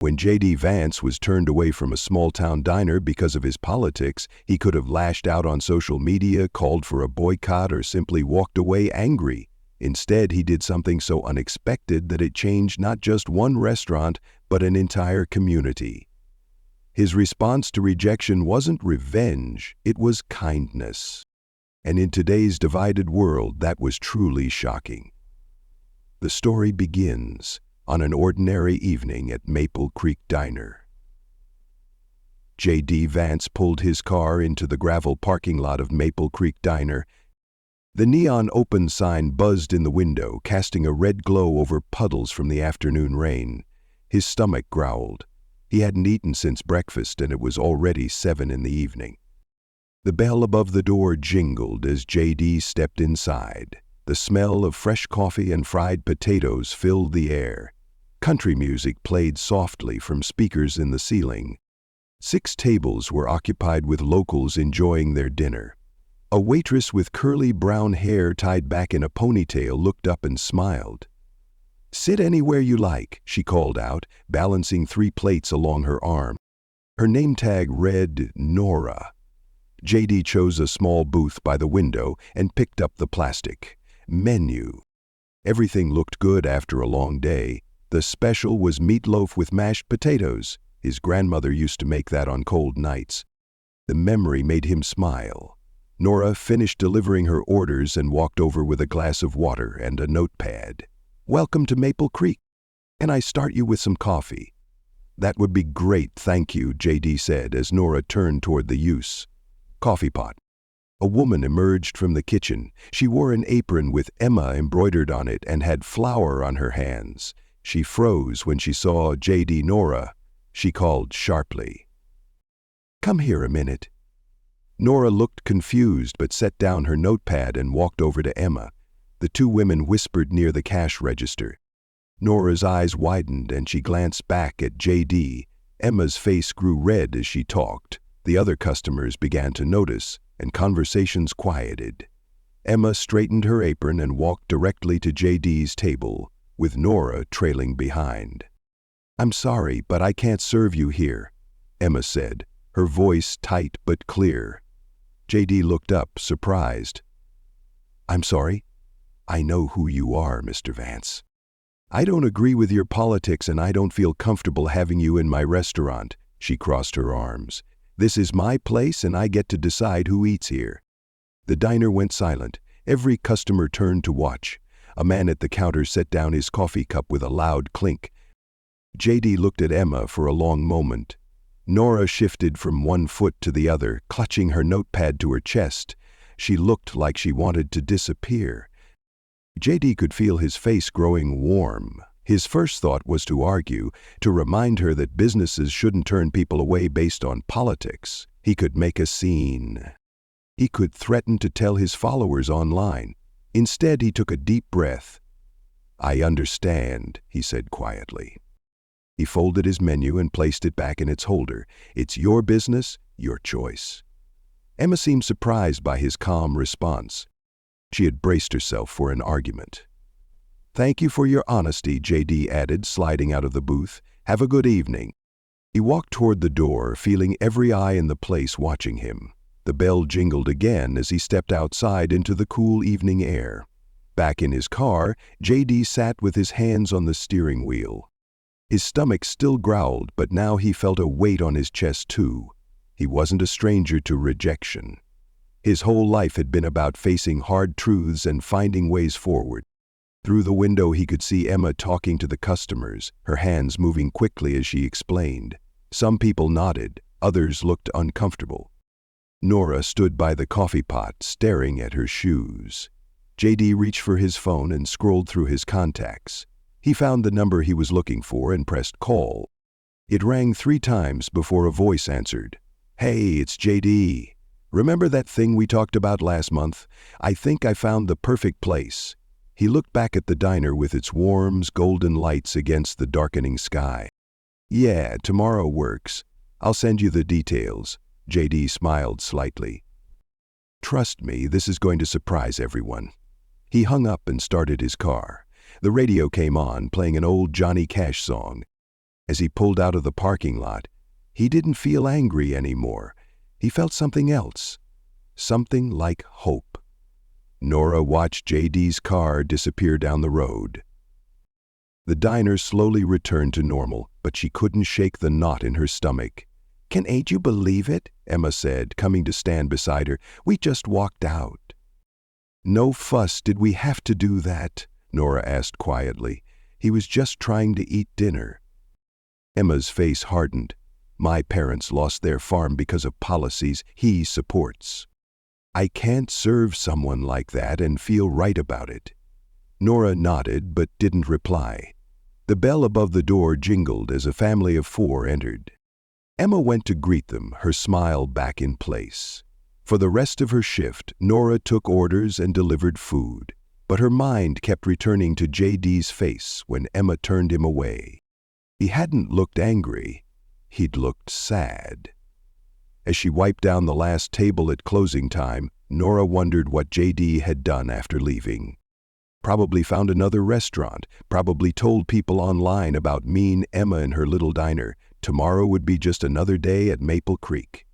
When J.D. Vance was turned away from a small-town diner because of his politics, he could have lashed out on social media, called for a boycott, or simply walked away angry. Instead, he did something so unexpected that it changed not just one restaurant, but an entire community. His response to rejection wasn't revenge, it was kindness. And in today's divided world, that was truly shocking. The story begins on an ordinary evening at Maple Creek Diner. J.D. Vance pulled his car into the gravel parking lot of Maple Creek Diner. The neon open sign buzzed in the window, casting a red glow over puddles from the afternoon rain. His stomach growled. He hadn't eaten since breakfast, and it was already 7 in the evening. The bell above the door jingled as J.D. stepped inside. The smell of fresh coffee and fried potatoes filled the air. Country music played softly from speakers in the ceiling. 6 tables were occupied with locals enjoying their dinner. A waitress with curly brown hair tied back in a ponytail looked up and smiled. "Sit anywhere you like," she called out, balancing 3 plates along her arm. Her name tag read Norah. J.D. chose a small booth by the window and picked up the plastic menu. Everything looked good after a long day. The special was meatloaf with mashed potatoes. His grandmother used to make that on cold nights. The memory made him smile. Norah finished delivering her orders and walked over with a glass of water and a notepad. "Welcome to Maple Creek. Can I start you with some coffee?" "That would be great, thank you," J.D. said as Norah turned toward the use. Coffee pot. A woman emerged from the kitchen. She wore an apron with Emma embroidered on it and had flour on her hands. She froze when she saw J.D. Norah. She called sharply, "Come here a minute." Norah looked confused but set down her notepad and walked over to Emma. The 2 women whispered near the cash register. Norah's eyes widened and she glanced back at J.D. Emma's face grew red as she talked. The other customers began to notice, and conversations quieted. Emma straightened her apron and walked directly to J.D.'s table, with Norah trailing behind. "I'm sorry, but I can't serve you here," Emma said, her voice tight but clear. J.D. looked up, surprised. "I'm sorry? I know who you are, Mr. Vance. I don't agree with your politics and I don't feel comfortable having you in my restaurant." She crossed her arms. "This is my place and I get to decide who eats here." The diner went silent. Every customer turned to watch. A man at the counter set down his coffee cup with a loud clink. J.D. looked at Emma for a long moment. Norah shifted from one foot to the other, clutching her notepad to her chest. She looked like she wanted to disappear. J.D. could feel his face growing warm. His first thought was to argue, to remind her that businesses shouldn't turn people away based on politics. He could make a scene. He could threaten to tell his followers online. Instead, he took a deep breath. "I understand," he said quietly. He folded his menu and placed it back in its holder. "It's your business, your choice." Emma seemed surprised by his calm response. She had braced herself for an argument. "Thank you for your honesty," J.D. added, sliding out of the booth. "Have a good evening." He walked toward the door, feeling every eye in the place watching him. The bell jingled again as he stepped outside into the cool evening air. Back in his car, J.D. sat with his hands on the steering wheel. His stomach still growled, but now he felt a weight on his chest too. He wasn't a stranger to rejection. His whole life had been about facing hard truths and finding ways forward. Through the window he could see Emma talking to the customers, her hands moving quickly as she explained. Some people nodded, others looked uncomfortable. Norah stood by the coffee pot, staring at her shoes. J.D. reached for his phone and scrolled through his contacts. He found the number he was looking for and pressed call. It rang 3 times before a voice answered. "Hey, it's J.D. Remember that thing we talked about last month? I think I found the perfect place." He looked back at the diner with its warm, golden lights against the darkening sky. "Yeah, tomorrow works. I'll send you the details." J.D. smiled slightly. "Trust me, this is going to surprise everyone." He hung up and started his car. The radio came on, playing an old Johnny Cash song. As he pulled out of the parking lot, he didn't feel angry anymore. He felt something else, something like hope. Norah watched J.D.'s car disappear down the road. The diner slowly returned to normal, but she couldn't shake the knot in her stomach. "Ain't you believe it?" Emma said, coming to stand beside her. "We just walked out." "No fuss, did we have to do that?" Norah asked quietly. "He was just trying to eat dinner." Emma's face hardened. "My parents lost their farm because of policies he supports. I can't serve someone like that and feel right about it." Norah nodded but didn't reply. The bell above the door jingled as a family of 4 entered. Emma went to greet them, her smile back in place. For the rest of her shift, Norah took orders and delivered food, but her mind kept returning to J.D.'s face when Emma turned him away. He hadn't looked angry, he'd looked sad. As she wiped down the last table at closing time, Norah wondered what J.D. had done after leaving. Probably found another restaurant, probably told people online about mean Emma and her little diner. Tomorrow would be just another day at Maple Creek.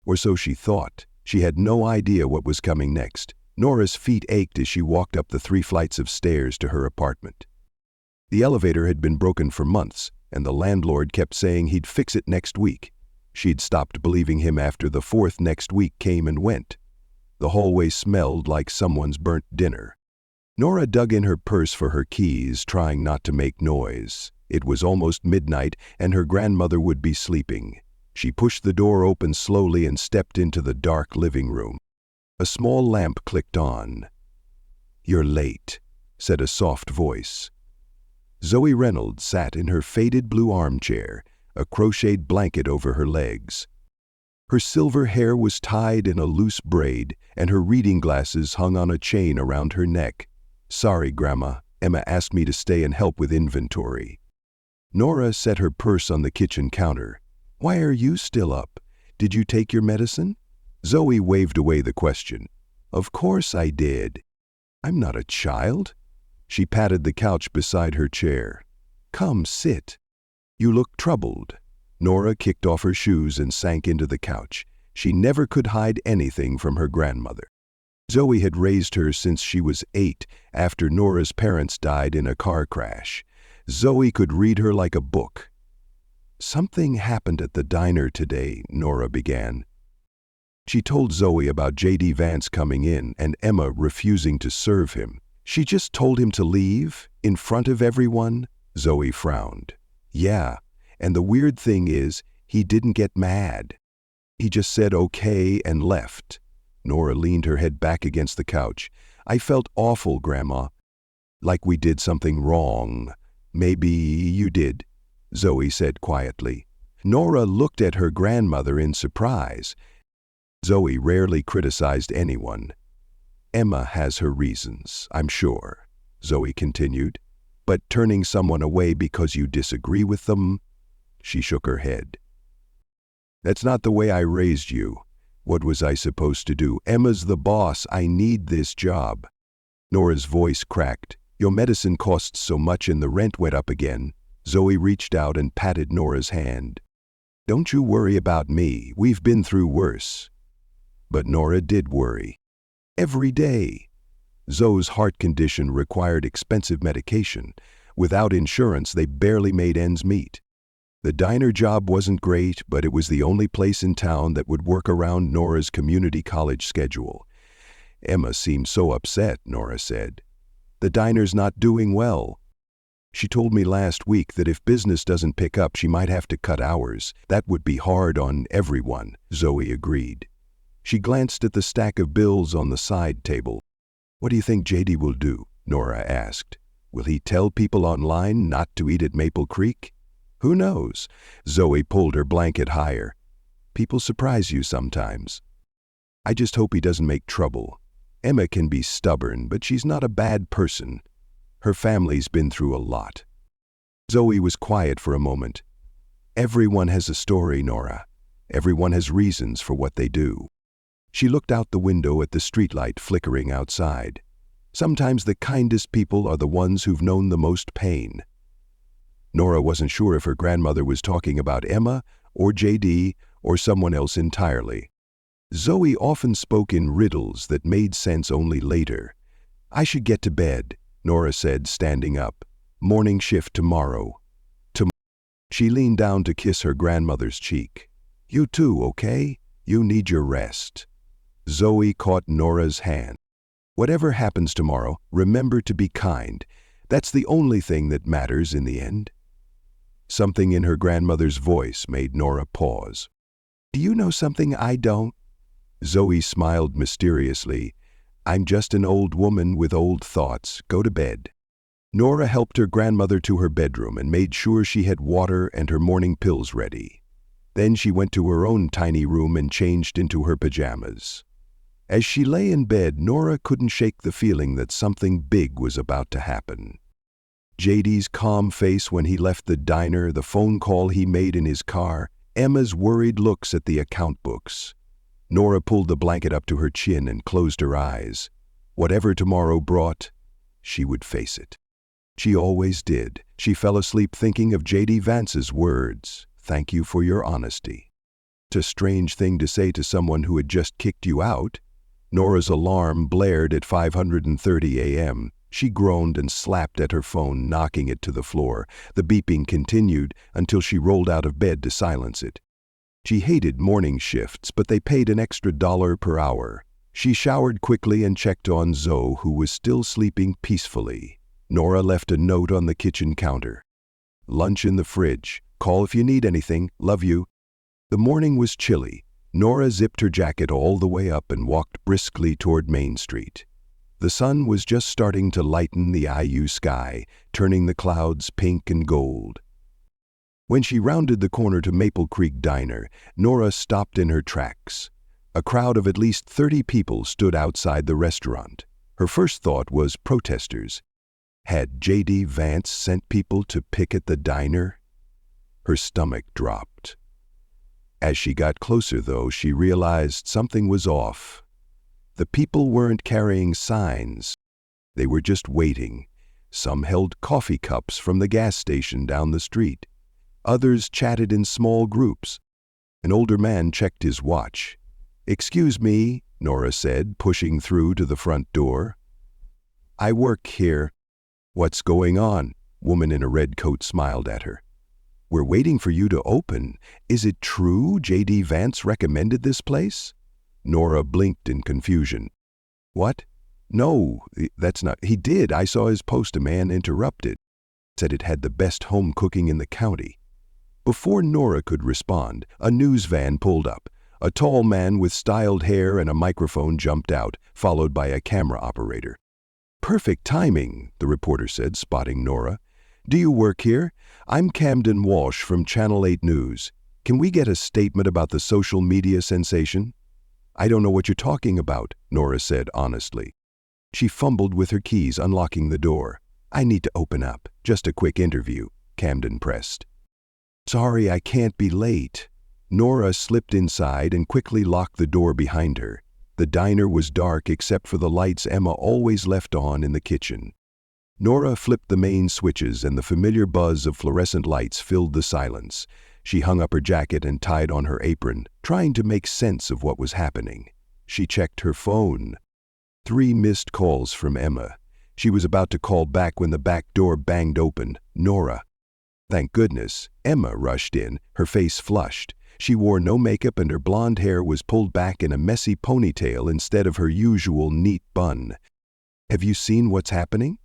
Or so she thought. She had no idea what was coming next. Norah's feet ached as she walked up the 3 flights of stairs to her apartment. The elevator had been broken for months, and the landlord kept saying he'd fix it next week. She'd stopped believing him after the 4th next week came and went. The hallway smelled like someone's burnt dinner. Norah dug in her purse for her keys, trying not to make noise. It was almost midnight, and her grandmother would be sleeping. She pushed the door open slowly and stepped into the dark living room. A small lamp clicked on. "You're late," said a soft voice. Zoe Reynolds sat in her faded blue armchair, a crocheted blanket over her legs. Her silver hair was tied in a loose braid, and her reading glasses hung on a chain around her neck. "Sorry, Grandma. Emma asked me to stay and help with inventory." Norah set her purse on the kitchen counter. "Why are you still up? Did you take your medicine?" Zoe waved away the question. "Of course I did. I'm not a child." She patted the couch beside her chair. "Come, sit. You look troubled." Norah kicked off her shoes and sank into the couch. She never could hide anything from her grandmother. Zoe had raised her since she was 8, after Norah's parents died in a car crash. Zoe could read her like a book. "Something happened at the diner today," Norah began. She told Zoe about J.D. Vance coming in and Emma refusing to serve him. "She just told him to leave, in front of everyone?" Zoe frowned. "Yeah, and the weird thing is, he didn't get mad. He just said okay and left." Norah leaned her head back against the couch. "I felt awful, Grandma. Like we did something wrong." "Maybe you did," Zoe said quietly. Norah looked at her grandmother in surprise. Zoe rarely criticized anyone. "Emma has her reasons, I'm sure," Zoe continued. "But turning someone away because you disagree with them?" She shook her head. "That's not the way I raised you. What was I supposed to do? Emma's the boss. I need this job." Norah's voice cracked. "Your medicine costs so much and the rent went up again." Zoe reached out and patted Norah's hand. "Don't you worry about me. We've been through worse." But Norah did worry. Every day. Zoe's heart condition required expensive medication. Without insurance, they barely made ends meet. The diner job wasn't great, but it was the only place in town that would work around Norah's community college schedule. "Emma seemed so upset," Norah said. "The diner's not doing well. She told me last week that if business doesn't pick up, she might have to cut hours. That would be hard on everyone," Zoe agreed. She glanced at the stack of bills on the side table. "What do you think J.D. will do?" Norah asked. "Will he tell people online not to eat at Maple Creek?" "Who knows?" Zoe pulled her blanket higher. "People surprise you sometimes. I just hope he doesn't make trouble. Emma can be stubborn, but she's not a bad person. Her family's been through a lot." Zoe was quiet for a moment. "Everyone has a story, Norah. Everyone has reasons for what they do." She looked out the window at the streetlight flickering outside. "Sometimes the kindest people are the ones who've known the most pain." Norah wasn't sure if her grandmother was talking about Emma or J.D. or someone else entirely. Zoe often spoke in riddles that made sense only later. "I should get to bed," Norah said, standing up. "Morning shift tomorrow." She leaned down to kiss her grandmother's cheek. "You too, okay? You need your rest." Zoe caught Norah's hand. "Whatever happens tomorrow, remember to be kind. That's the only thing that matters in the end." Something in her grandmother's voice made Norah pause. "Do you know something I don't?" Zoe smiled mysteriously. "I'm just an old woman with old thoughts. Go to bed." Norah helped her grandmother to her bedroom and made sure she had water and her morning pills ready. Then she went to her own tiny room and changed into her pajamas. As she lay in bed, Norah couldn't shake the feeling that something big was about to happen. J.D.'s calm face when he left the diner, the phone call he made in his car, Emma's worried looks at the account books. Norah pulled the blanket up to her chin and closed her eyes. Whatever tomorrow brought, she would face it. She always did. She fell asleep thinking of J.D. Vance's words, "Thank you for your honesty." It's a strange thing to say to someone who had just kicked you out. Norah's alarm blared at 5:30 a.m. She groaned and slapped at her phone, knocking it to the floor. The beeping continued until she rolled out of bed to silence it. She hated morning shifts, but they paid an extra $1 per hour. She showered quickly and checked on Zoe, who was still sleeping peacefully. Norah left a note on the kitchen counter. "Lunch in the fridge. Call if you need anything. Love you." The morning was chilly. Norah zipped her jacket all the way up and walked briskly toward Main Street. The sun was just starting to lighten the IU sky, turning the clouds pink and gold. When she rounded the corner to Maple Creek Diner, Norah stopped in her tracks. A crowd of at least 30 people stood outside the restaurant. Her first thought was protesters. Had J.D. Vance sent people to picket the diner? Her stomach dropped. As she got closer, though, she realized something was off. The people weren't carrying signs. They were just waiting. Some held coffee cups from the gas station down the street. Others chatted in small groups. An older man checked his watch. "Excuse me," Norah said, pushing through to the front door. "I work here." "What's going on?" Woman in a red coat smiled at her. "We're waiting for you to open. Is it true J.D. Vance recommended this place?" Norah blinked in confusion. "What? No, that's not. He did. I saw his post." A man interrupted. "Said it had the best home cooking in the county." Before Norah could respond, a news van pulled up. A tall man with styled hair and a microphone jumped out, followed by a camera operator. "Perfect timing," the reporter said, spotting Norah. "Do you work here? I'm Camden Walsh from Channel 8 News. Can we get a statement about the social media sensation?" "I don't know what you're talking about," Norah said honestly. She fumbled with her keys, unlocking the door. "I need to open up. Just a quick interview," Camden pressed. "Sorry, I can't be late." Norah slipped inside and quickly locked the door behind her. The diner was dark except for the lights Emma always left on in the kitchen. Norah flipped the main switches and the familiar buzz of fluorescent lights filled the silence. She hung up her jacket and tied on her apron, trying to make sense of what was happening. She checked her phone. 3 missed calls from Emma. She was about to call back when the back door banged open. "Norah." Thank goodness. Emma rushed in, her face flushed. She wore no makeup and her blonde hair was pulled back in a messy ponytail instead of her usual neat bun. "Have you seen what's happening?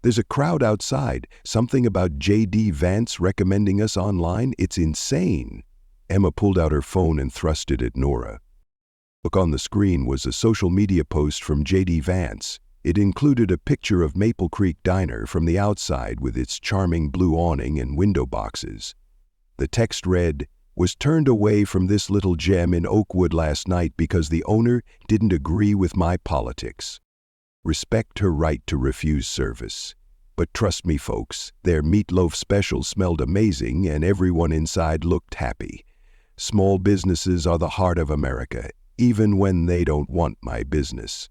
There's a crowd outside. Something about J.D. Vance recommending us online. It's insane." Emma pulled out her phone and thrust it at Norah. Look, on the screen was a social media post from J.D. Vance. It included a picture of Maple Creek Diner from the outside with its charming blue awning and window boxes. The text read, "Was turned away from this little gem in Oakwood last night because the owner didn't agree with my politics. Respect her right to refuse service. But trust me, folks, their meatloaf special smelled amazing and everyone inside looked happy. Small businesses are the heart of America, even when they don't want my business.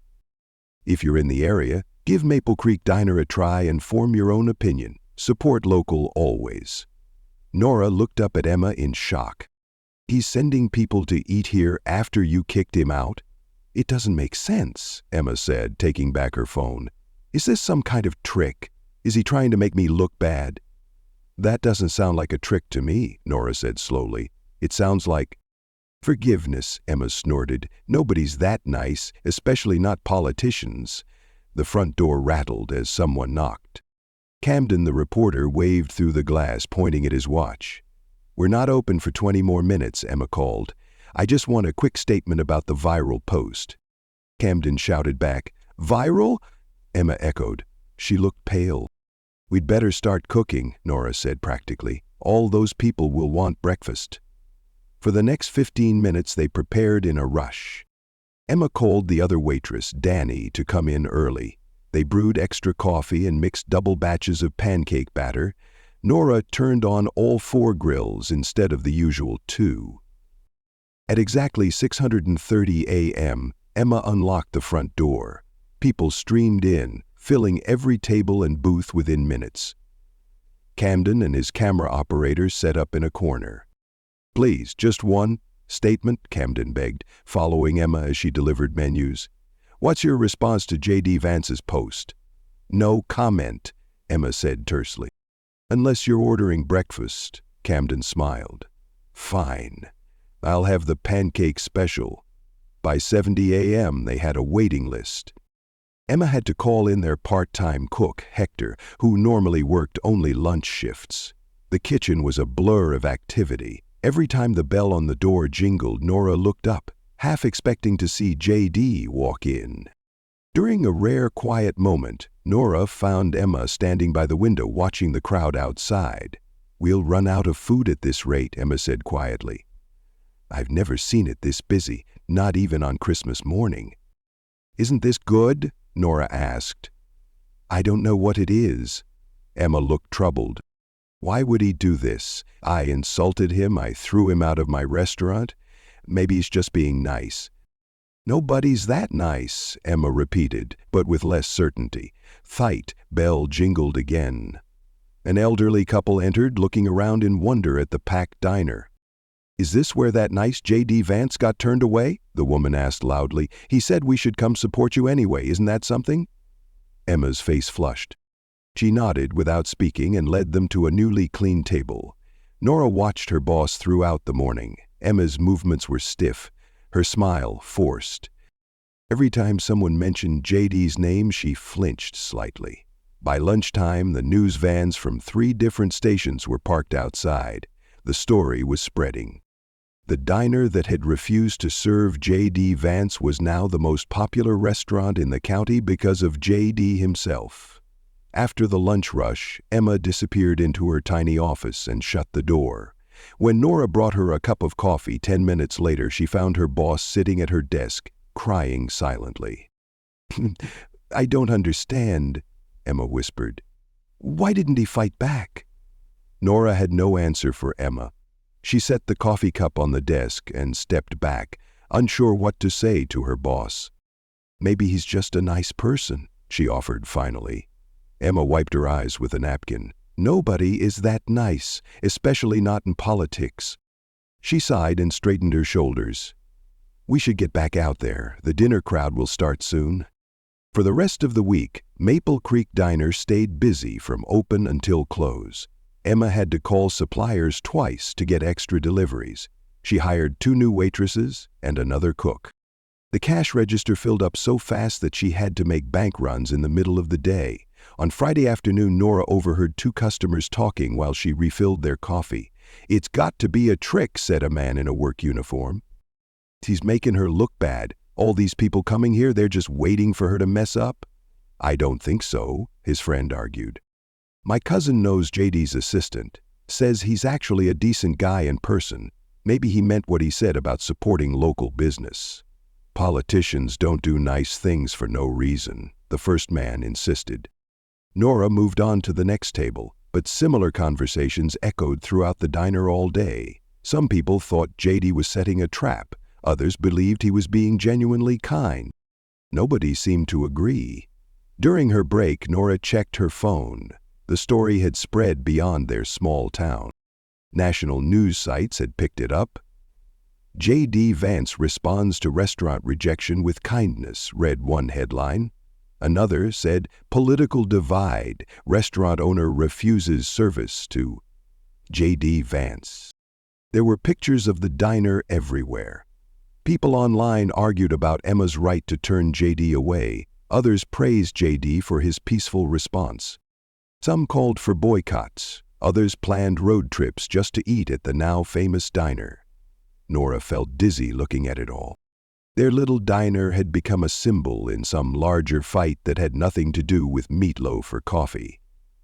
If you're in the area, give Maple Creek Diner a try and form your own opinion. Support local always. Norah looked up at Emma in shock. He's sending people to eat here after you kicked him out? It doesn't make sense, Emma said, taking back her phone. Is this some kind of trick? Is he trying to make me look bad? That doesn't sound like a trick to me, Norah said slowly. It sounds like forgiveness, Emma snorted. Nobody's that nice, especially not politicians. The front door rattled as someone knocked. Camden, the reporter, waved through the glass, pointing at his watch. We're not open for 20 more minutes, Emma called. I just want a quick statement about the viral post. Camden shouted back, Viral? Emma echoed. She looked pale. We'd better start cooking, Norah said practically. All those people will want breakfast. For the next 15 minutes they prepared in a rush. Emma called the other waitress, Danny, to come in early. They brewed extra coffee and mixed double batches of pancake batter. Norah turned on all 4 grills instead of the usual 2. At exactly 6:30 a.m., Emma unlocked the front door. People streamed in, filling every table and booth within minutes. Camden and his camera operator set up in a corner. Please, just one statement, Camden begged, following Emma as she delivered menus. What's your response to J.D. Vance's post? No comment, Emma said tersely. Unless you're ordering breakfast, Camden smiled. Fine. I'll have the pancake special. By 7 a.m. they had a waiting list. Emma had to call in their part-time cook, Hector, who normally worked only lunch shifts. The kitchen was a blur of activity. Every time the bell on the door jingled, Norah looked up, half expecting to see J.D. walk in. During a rare quiet moment, Norah found Emma standing by the window watching the crowd outside. We'll run out of food at this rate, Emma said quietly. I've never seen it this busy, not even on Christmas morning. Isn't this good? Norah asked. I don't know what it is. Emma looked troubled. Why would he do this? I insulted him, I threw him out of my restaurant. Maybe he's just being nice. Nobody's that nice, Emma repeated, but with less certainty. Fight, bell jingled again. An elderly couple entered, looking around in wonder at the packed diner. Is this where that nice J.D. Vance got turned away? The woman asked loudly. He said we should come support you anyway, isn't that something? Emma's face flushed. She nodded without speaking and led them to a newly cleaned table. Norah watched her boss throughout the morning. Emma's movements were stiff, her smile forced. Every time someone mentioned J.D.'s name, she flinched slightly. By lunchtime, the news vans from 3 different stations were parked outside. The story was spreading. The diner that had refused to serve J.D. Vance was now the most popular restaurant in the county because of J.D. himself. After the lunch rush, Emma disappeared into her tiny office and shut the door. When Norah brought her a cup of coffee 10 minutes later, she found her boss sitting at her desk, crying silently. I don't understand, Emma whispered. Why didn't he fight back? Norah had no answer for Emma. She set the coffee cup on the desk and stepped back, unsure what to say to her boss. Maybe he's just a nice person, she offered finally. Emma wiped her eyes with a napkin. Nobody is that nice, especially not in politics. She sighed and straightened her shoulders. We should get back out there. The dinner crowd will start soon. For the rest of the week, Maple Creek Diner stayed busy from open until close. Emma had to call suppliers twice to get extra deliveries. She hired 2 new waitresses and another cook. The cash register filled up so fast that she had to make bank runs in the middle of the day. On Friday afternoon, Norah overheard 2 customers talking while she refilled their coffee. It's got to be a trick, said a man in a work uniform. He's making her look bad. All these people coming here, they're just waiting for her to mess up. I don't think so, his friend argued. My cousin knows J.D.'s assistant, says he's actually a decent guy in person. Maybe he meant what he said about supporting local business. Politicians don't do nice things for no reason, the first man insisted. Norah moved on to the next table, but similar conversations echoed throughout the diner all day. Some people thought J.D. was setting a trap. Others believed he was being genuinely kind. Nobody seemed to agree. During her break, Norah checked her phone. The story had spread beyond their small town. National news sites had picked it up. J.D. Vance responds to restaurant rejection with kindness, read one headline. Another said, political divide, restaurant owner refuses service to J.D. Vance. There were pictures of the diner everywhere. People online argued about Emma's right to turn J.D. away. Others praised J.D. for his peaceful response. Some called for boycotts. Others planned road trips just to eat at the now famous diner. Norah felt dizzy looking at it all. Their little diner had become a symbol in some larger fight that had nothing to do with meatloaf or coffee.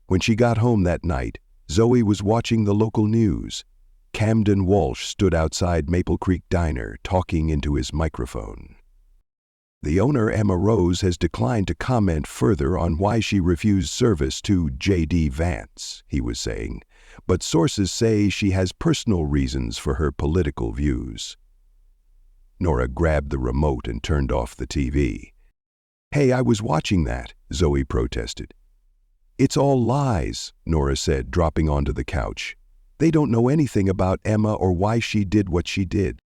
When she got home that night, Zoe was watching the local news. Camden Walsh stood outside Maple Creek Diner, talking into his microphone. The owner, Emma Rose, has declined to comment further on why she refused service to J.D. Vance, he was saying, but sources say she has personal reasons for her political views. Norah grabbed the remote and turned off the TV. "Hey, I was watching that," Zoe protested. "It's all lies," Norah said, dropping onto the couch. "They don't know anything about Emma or why she did what she did."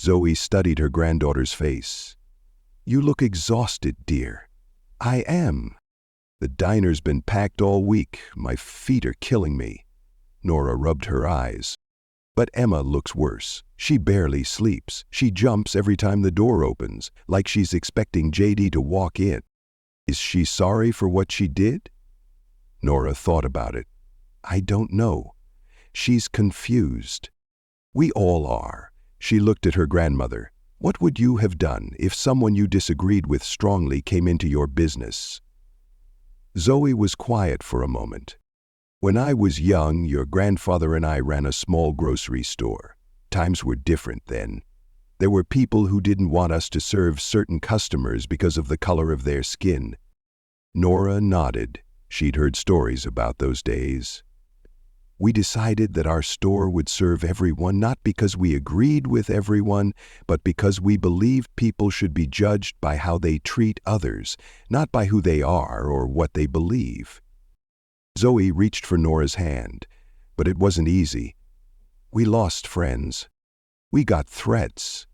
Zoe studied her granddaughter's face. "You look exhausted, dear." "I am. The diner's been packed all week. My feet are killing me." Norah rubbed her eyes. "But Emma looks worse. She barely sleeps. She jumps every time the door opens, like she's expecting J.D. to walk in. Is she sorry for what she did?" Norah thought about it. "I don't know. She's confused. We all are." She looked at her grandmother. "What would you have done if someone you disagreed with strongly came into your business?" Zoe was quiet for a moment. "When I was young, your grandfather and I ran a small grocery store. Times were different then. There were people who didn't want us to serve certain customers because of the color of their skin." Norah nodded. She'd heard stories about those days. "We decided that our store would serve everyone, not because we agreed with everyone, but because we believed people should be judged by how they treat others, not by who they are or what they believe." Zoe reached for Norah's hand, but it wasn't easy. "We lost friends. We got threats."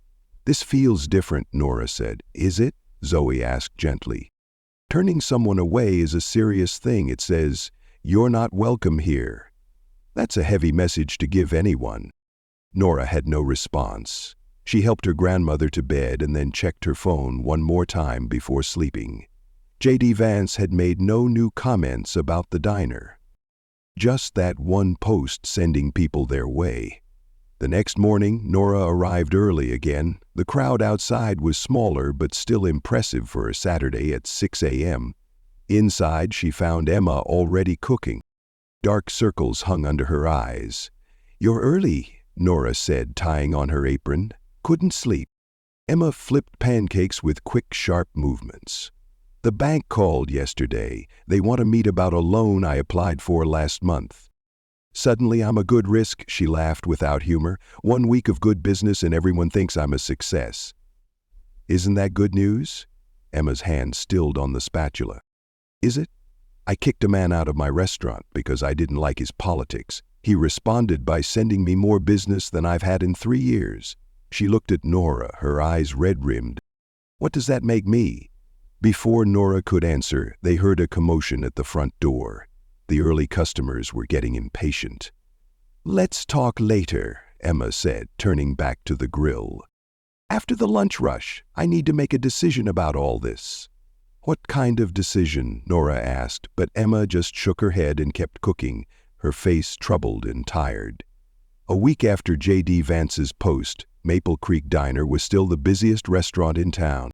"This feels different," Norah said. "Is it?" Zoe asked gently. "Turning someone away is a serious thing. It says, 'You're not welcome here.' That's a heavy message to give anyone." Norah had no response. She helped her grandmother to bed and then checked her phone one more time before sleeping. J.D. Vance had made no new comments about the diner. Just that one post sending people their way. The next morning, Norah arrived early again. The crowd outside was smaller but still impressive for a Saturday at 6 a.m. Inside, she found Emma already cooking. Dark circles hung under her eyes. "You're early," Norah said, tying on her apron. "Couldn't sleep." Emma flipped pancakes with quick, sharp movements. "The bank called yesterday. They want to meet about a loan I applied for last month." "Suddenly I'm a good risk," she laughed without humor. "1 week of good business and everyone thinks I'm a success." "Isn't that good news?" Emma's hand stilled on the spatula. "Is it? I kicked a man out of my restaurant because I didn't like his politics. He responded by sending me more business than I've had in 3 years. She looked at Norah, her eyes red-rimmed. "What does that make me?" Before Norah could answer, they heard a commotion at the front door. The early customers were getting impatient. "Let's talk later," Emma said, turning back to the grill. "After the lunch rush, I need to make a decision about all this." "What kind of decision?" Norah asked, but Emma just shook her head and kept cooking, her face troubled and tired. A week after J.D. Vance's post, Maple Creek Diner was still the busiest restaurant in town.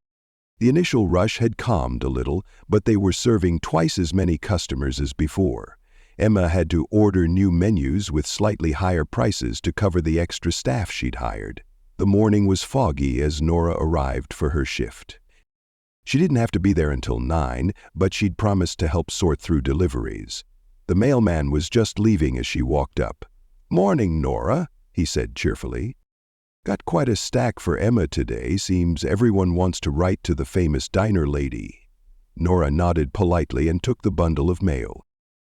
The initial rush had calmed a little, but they were serving twice as many customers as before. Emma had to order new menus with slightly higher prices to cover the extra staff she'd hired. The morning was foggy as Norah arrived for her shift. She didn't have to be there until 9, but she'd promised to help sort through deliveries. The mailman was just leaving as she walked up. "Morning, Norah," he said cheerfully. "Got quite a stack for Emma today. Seems everyone wants to write to the famous diner lady." Norah nodded politely and took the bundle of mail.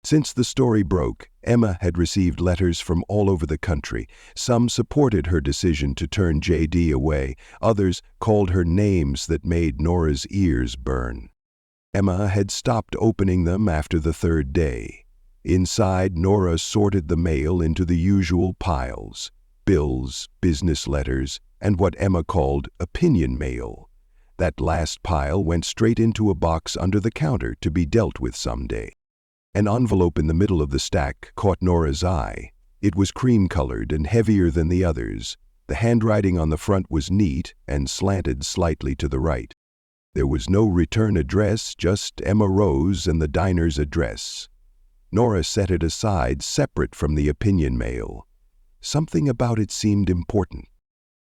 Since the story broke, Emma had received letters from all over the country. Some supported her decision to turn J.D. away. Others called her names that made Nora's ears burn. Emma had stopped opening them after the third day. Inside, Nora sorted the mail into the usual piles: bills, business letters, and what Emma called opinion mail. That last pile went straight into a box under the counter to be dealt with someday. An envelope in the middle of the stack caught Nora's eye. It was cream-colored and heavier than the others. The handwriting on the front was neat and slanted slightly to the right. There was no return address, just Emma Rose and the diner's address. Nora set it aside, separate from the opinion mail. Something about it seemed important.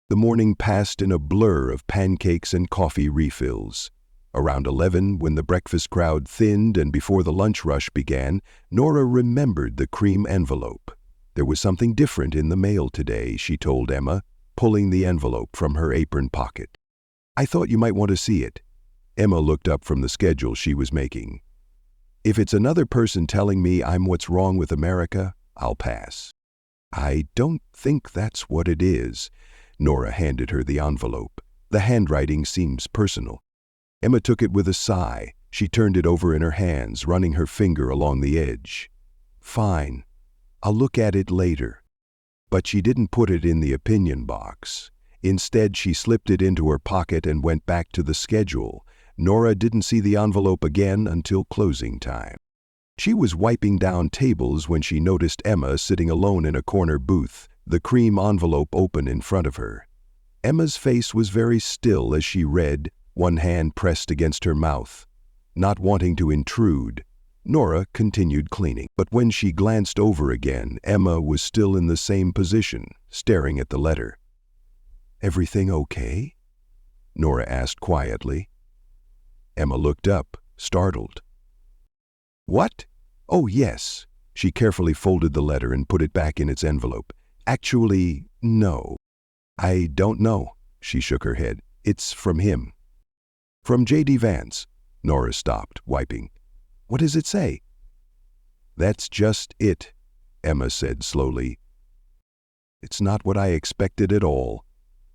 The morning passed in a blur of pancakes and coffee refills. Around 11, when the breakfast crowd thinned and before the lunch rush began, Nora remembered the cream envelope. There was something different in the mail today, she told Emma, pulling the envelope from her apron pocket. "I thought you might want to see it." Emma looked up from the schedule she was making. "If it's another person telling me I'm what's wrong with America, I'll pass." "I don't think that's what it is." Nora handed her the envelope. "The handwriting seems personal." Emma took it with a sigh. She turned it over in her hands, running her finger along the edge. "Fine. I'll look at it later." But she didn't put it in the opinion box. Instead, she slipped it into her pocket and went back to the schedule. Nora didn't see the envelope again until closing time. She was wiping down tables when she noticed Emma sitting alone in a corner booth, the cream envelope open in front of her. Emma's face was very still as she read, one hand pressed against her mouth. Not wanting to intrude, Nora continued cleaning. But when she glanced over again, Emma was still in the same position, staring at the letter. "Everything okay?" Nora asked quietly. Emma looked up, startled. "What? Oh, yes." She carefully folded the letter and put it back in its envelope. "Actually, no. I don't know." She shook her head. "It's from him." "From J.D. Vance." Nora stopped, wiping. "What does it say?" "That's just it," Emma said slowly. "It's not what I expected at all."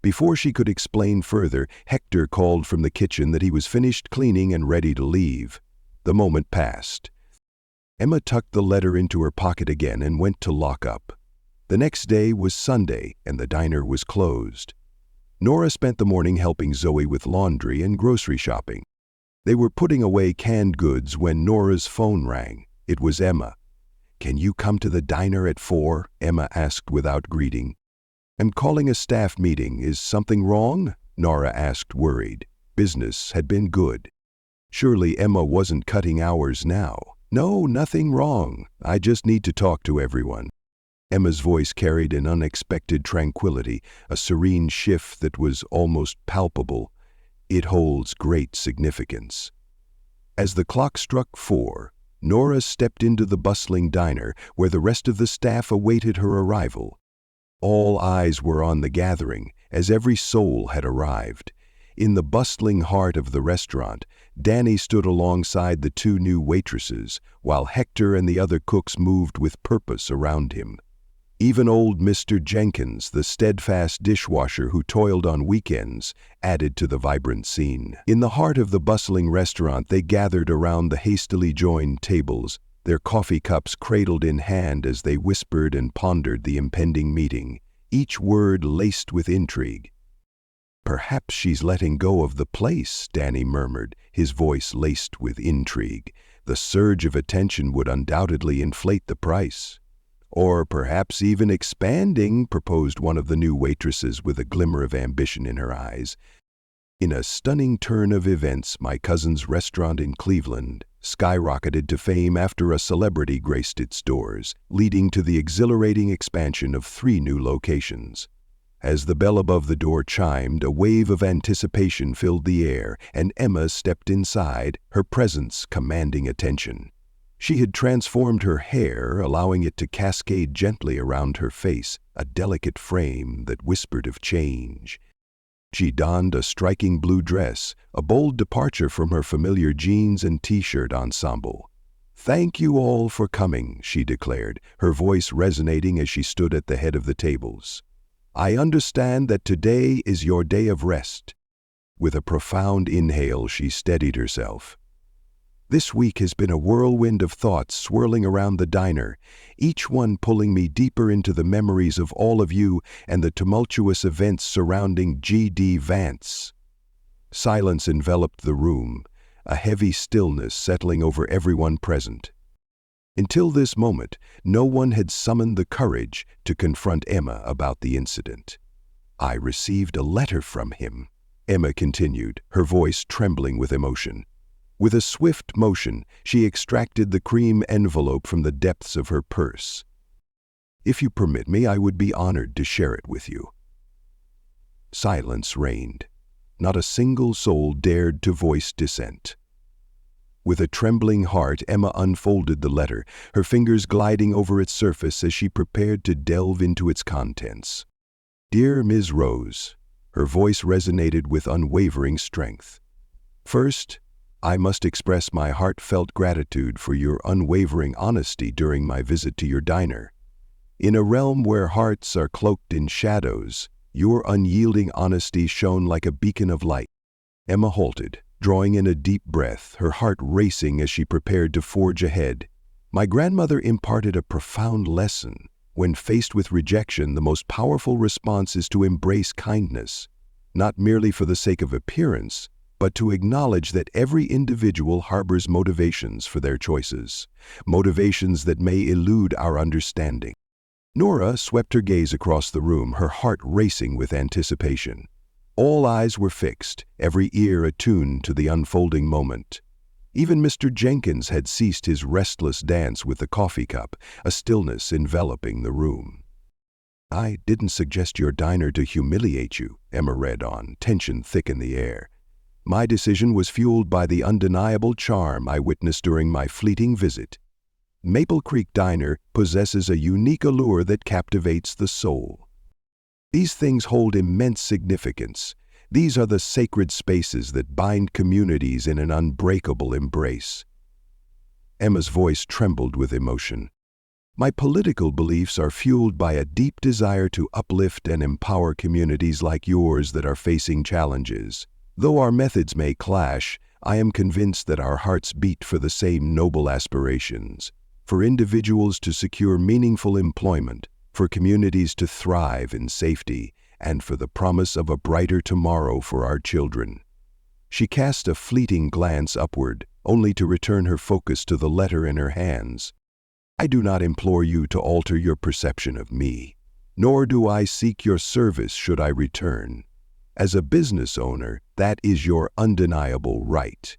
Before she could explain further, Hector called from the kitchen that he was finished cleaning and ready to leave. The moment passed. Emma tucked the letter into her pocket again and went to lock up. The next day was Sunday, and the diner was closed. Nora spent the morning helping Zoe with laundry and grocery shopping. They were putting away canned goods when Nora's phone rang. It was Emma. "Can you come to the diner at 4?" Emma asked without greeting. "I'm calling a staff meeting. Is something wrong?" Nora asked, worried. Business had been good. Surely Emma wasn't cutting hours now. "No, nothing wrong. I just need to talk to everyone." Emma's voice carried an unexpected tranquility, a serene shift that was almost palpable. It holds great significance. As the clock struck 4, Nora stepped into the bustling diner where the rest of the staff awaited her arrival. All eyes were on the gathering, as every soul had arrived. In the bustling heart of the restaurant, Danny stood alongside the 2 new waitresses, while Hector and the other cooks moved with purpose around him. Even old Mr. Jenkins, the steadfast dishwasher who toiled on weekends, added to the vibrant scene. In the heart of the bustling restaurant, they gathered around the hastily joined tables, their coffee cups cradled in hand as they whispered and pondered the impending meeting, each word laced with intrigue. "Perhaps she's letting go of the place," Danny murmured, his voice laced with intrigue. "The surge of attention would undoubtedly inflate the price." "Or perhaps even expanding," proposed one of the new waitresses with a glimmer of ambition in her eyes. In a stunning turn of events, my cousin's restaurant in Cleveland skyrocketed to fame after a celebrity graced its doors, leading to the exhilarating expansion of 3 new locations. As the bell above the door chimed, a wave of anticipation filled the air, and Emma stepped inside, her presence commanding attention. She had transformed her hair, allowing it to cascade gently around her face, a delicate frame that whispered of change. She donned a striking blue dress, a bold departure from her familiar jeans and t-shirt ensemble. "Thank you all for coming," she declared, her voice resonating as she stood at the head of the tables. "I understand that today is your day of rest." With a profound inhale, she steadied herself. "This week has been a whirlwind of thoughts swirling around the diner, each one pulling me deeper into the memories of all of you and the tumultuous events surrounding J.D Vance." Silence enveloped the room, a heavy stillness settling over everyone present. Until this moment, no one had summoned the courage to confront Emma about the incident. "I received a letter from him," Emma continued, her voice trembling with emotion. With a swift motion, she extracted the cream envelope from the depths of her purse. "If you permit me, I would be honored to share it with you." Silence reigned. Not a single soul dared to voice dissent. With a trembling heart, Emma unfolded the letter, her fingers gliding over its surface as she prepared to delve into its contents. "Dear Ms. Rose," her voice resonated with unwavering strength. "First, I must express my heartfelt gratitude for your unwavering honesty during my visit to your diner. In a realm where hearts are cloaked in shadows, your unyielding honesty shone like a beacon of light." Emma halted, drawing in a deep breath, her heart racing as she prepared to forge ahead. "My grandmother imparted a profound lesson. When faced with rejection, the most powerful response is to embrace kindness, not merely for the sake of appearance, but to acknowledge that every individual harbors motivations for their choices, motivations that may elude our understanding." Norah swept her gaze across the room, her heart racing with anticipation. All eyes were fixed, every ear attuned to the unfolding moment. Even Mr. Jenkins had ceased his restless dance with the coffee cup, a stillness enveloping the room. "I didn't suggest your diner to humiliate you," Emma read on, tension thick in the air. "My decision was fueled by the undeniable charm I witnessed during my fleeting visit. Maple Creek Diner possesses a unique allure that captivates the soul. These things hold immense significance. These are the sacred spaces that bind communities in an unbreakable embrace." Emma's voice trembled with emotion. "My political beliefs are fueled by a deep desire to uplift and empower communities like yours that are facing challenges. Though our methods may clash, I am convinced that our hearts beat for the same noble aspirations: for individuals to secure meaningful employment, for communities to thrive in safety, and for the promise of a brighter tomorrow for our children." She cast a fleeting glance upward, only to return her focus to the letter in her hands. "I do not implore you to alter your perception of me, nor do I seek your service should I return. As a business owner, that is your undeniable right.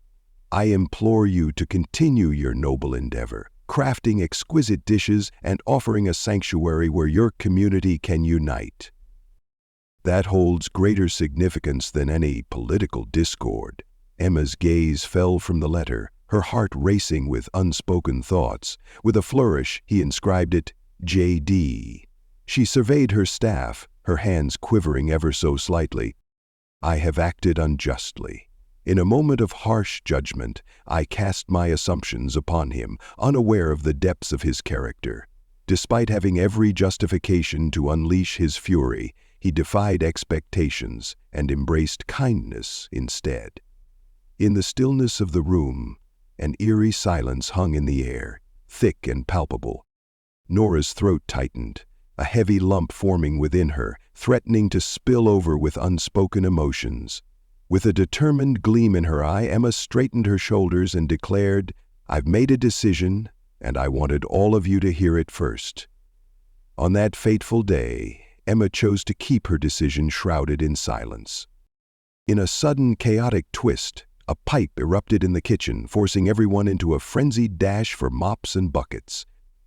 I implore you to continue your noble endeavor, crafting exquisite dishes and offering a sanctuary where your community can unite. That holds greater significance than any political discord." Emma's gaze fell from the letter, her heart racing with unspoken thoughts. With a flourish, he inscribed it, J.D. She surveyed her staff, her hands quivering ever so slightly. "I have acted unjustly. In a moment of harsh judgment, I cast my assumptions upon him, unaware of the depths of his character. Despite having every justification to unleash his fury, he defied expectations and embraced kindness instead." In the stillness of the room, an eerie silence hung in the air, thick and palpable. Nora's throat tightened, a heavy lump forming within her, threatening to spill over with unspoken emotions. With a determined gleam in her eye, Emma straightened her shoulders and declared, "I've made a decision, and I wanted all of you to hear it first." On that fateful day, Emma chose to keep her decision shrouded in silence. In a sudden, chaotic twist, a pipe erupted in the kitchen, forcing everyone into a frenzied dash for mops and buckets.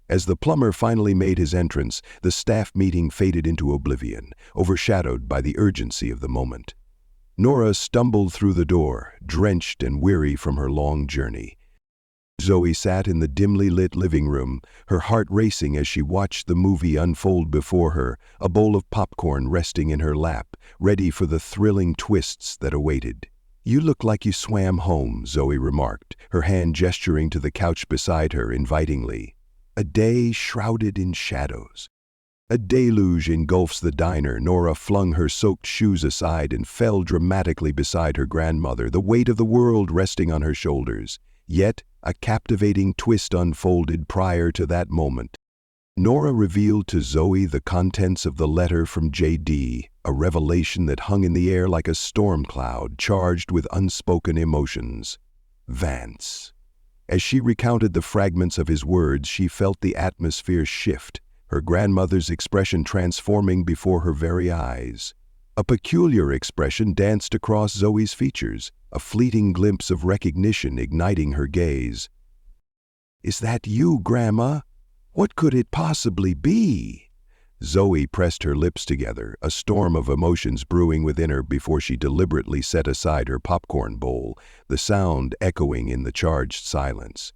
As the plumber finally made his entrance, the staff meeting faded into oblivion, overshadowed by the urgency of the moment. Norah stumbled through the door, drenched and weary from her long journey. Zoe sat in the dimly lit living room, her heart racing as she watched the movie unfold before her, a bowl of popcorn resting in her lap, ready for the thrilling twists that awaited. "You look like you swam home," Zoe remarked, her hand gesturing to the couch beside her invitingly. "A day shrouded in shadows." A deluge engulfs the diner. Norah flung her soaked shoes aside and fell dramatically beside her grandmother, the weight of the world resting on her shoulders. Yet, a captivating twist unfolded prior to that moment. Norah revealed to Zoe the contents of the letter from J.D, a revelation that hung in the air like a storm cloud charged with unspoken emotions. Vance. As she recounted the fragments of his words, she felt the atmosphere shift, her grandmother's expression transforming before her very eyes. A peculiar expression danced across Zoe's features, a fleeting glimpse of recognition igniting her gaze. "Is that you, Grandma? What could it possibly be?" Zoe pressed her lips together, a storm of emotions brewing within her before she deliberately set aside her popcorn bowl, the sound echoing in the charged silence.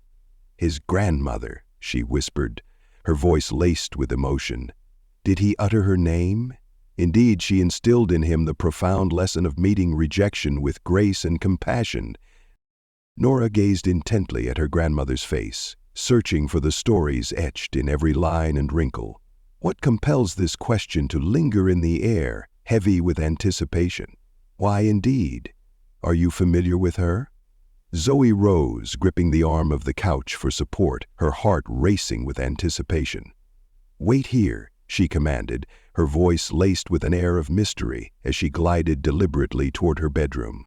"His grandmother," she whispered, her voice laced with emotion. Did he utter her name? Indeed, she instilled in him the profound lesson of meeting rejection with grace and compassion. Norah gazed intently at her grandmother's face, searching for the stories etched in every line and wrinkle. What compels this question to linger in the air, heavy with anticipation? Why, indeed? Are you familiar with her? Zoe rose, gripping the arm of the couch for support, her heart racing with anticipation. "Wait here," she commanded, her voice laced with an air of mystery as she glided deliberately toward her bedroom.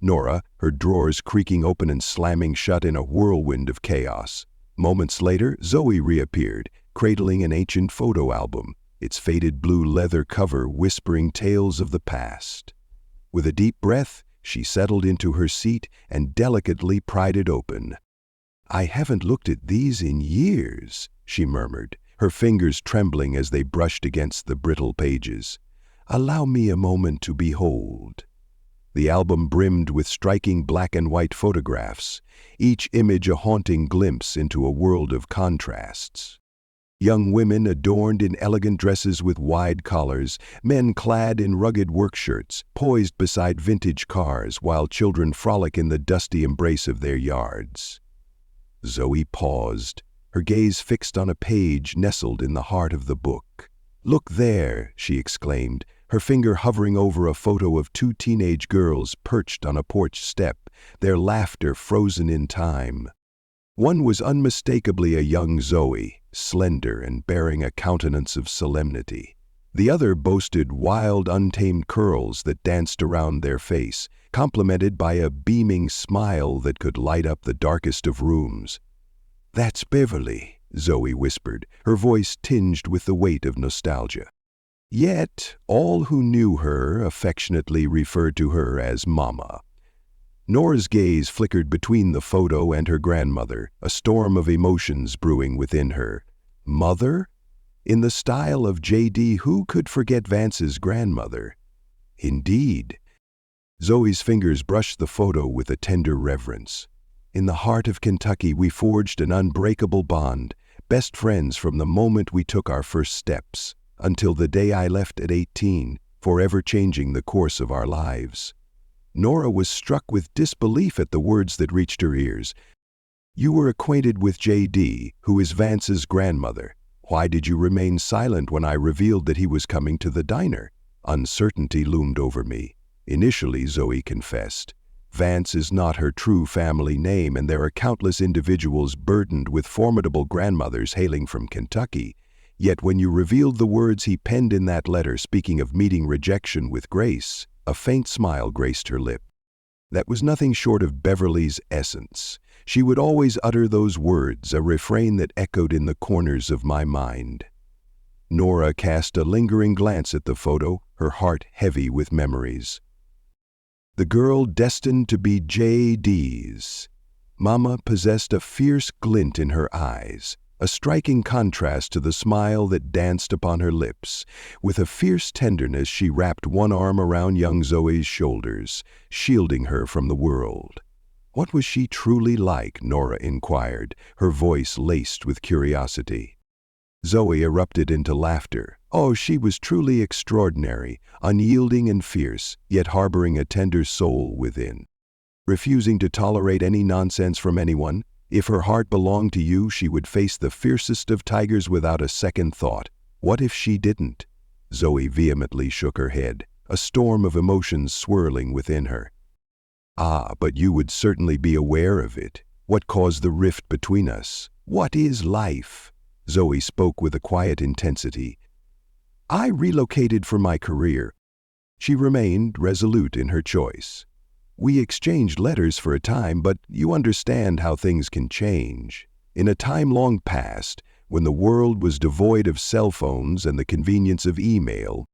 Norah, her drawers creaking open and slamming shut in a whirlwind of chaos. Moments later, Zoe reappeared, cradling an ancient photo album, its faded blue leather cover whispering tales of the past. With a deep breath, she settled into her seat and delicately pried it open. "I haven't looked at these in years," she murmured, her fingers trembling as they brushed against the brittle pages. "Allow me a moment to behold." The album brimmed with striking black and white photographs, each image a haunting glimpse into a world of contrasts. Young women adorned in elegant dresses with wide collars, men clad in rugged work shirts, poised beside vintage cars while children frolic in the dusty embrace of their yards. Zoe paused, her gaze fixed on a page nestled in the heart of the book. "Look there," she exclaimed, her finger hovering over a photo of two teenage girls perched on a porch step, their laughter frozen in time. One was unmistakably a young Zoe, slender and bearing a countenance of solemnity. The other boasted wild, untamed curls that danced around their face, complemented by a beaming smile that could light up the darkest of rooms. "That's Beverly," Zoe whispered, her voice tinged with the weight of nostalgia. Yet, all who knew her affectionately referred to her as Mama. Norah's gaze flickered between the photo and her grandmother, a storm of emotions brewing within her. Mother? In the style of J.D., who could forget Vance's grandmother? Indeed. Zoe's fingers brushed the photo with a tender reverence. "In the heart of Kentucky, we forged an unbreakable bond, best friends from the moment we took our first steps, until the day I left at 18, forever changing the course of our lives." Norah was struck with disbelief at the words that reached her ears. "You were acquainted with J.D., who is Vance's grandmother. Why did you remain silent when I revealed that he was coming to the diner?" Uncertainty loomed over me. Initially, Zoe confessed, Vance is not her true family name, and there are countless individuals burdened with formidable grandmothers hailing from Kentucky. Yet when you revealed the words he penned in that letter speaking of meeting rejection with grace, a faint smile graced her lip. That was nothing short of Beverly's essence. She would always utter those words, a refrain that echoed in the corners of my mind. Norah cast a lingering glance at the photo, her heart heavy with memories. The girl destined to be J.D.'s. Mama possessed a fierce glint in her eyes, a striking contrast to the smile that danced upon her lips. With a fierce tenderness, she wrapped one arm around young Zoe's shoulders, shielding her from the world. What was she truly like, Norah inquired, her voice laced with curiosity. Zoe erupted into laughter. Oh, she was truly extraordinary, unyielding and fierce, yet harboring a tender soul within. refusing to tolerate any nonsense from anyone. If her heart belonged to you, she would face the fiercest of tigers without a second thought. What if she didn't? Zoe vehemently shook her head, a storm of emotions swirling within her. Ah, but you would certainly be aware of it. What caused the rift between us? What is life? Zoe spoke with a quiet intensity. I relocated for my career. She remained resolute in her choice. We exchanged letters for a time, but you understand how things can change. In a time long past, when the world was devoid of cell phones and the convenience of email,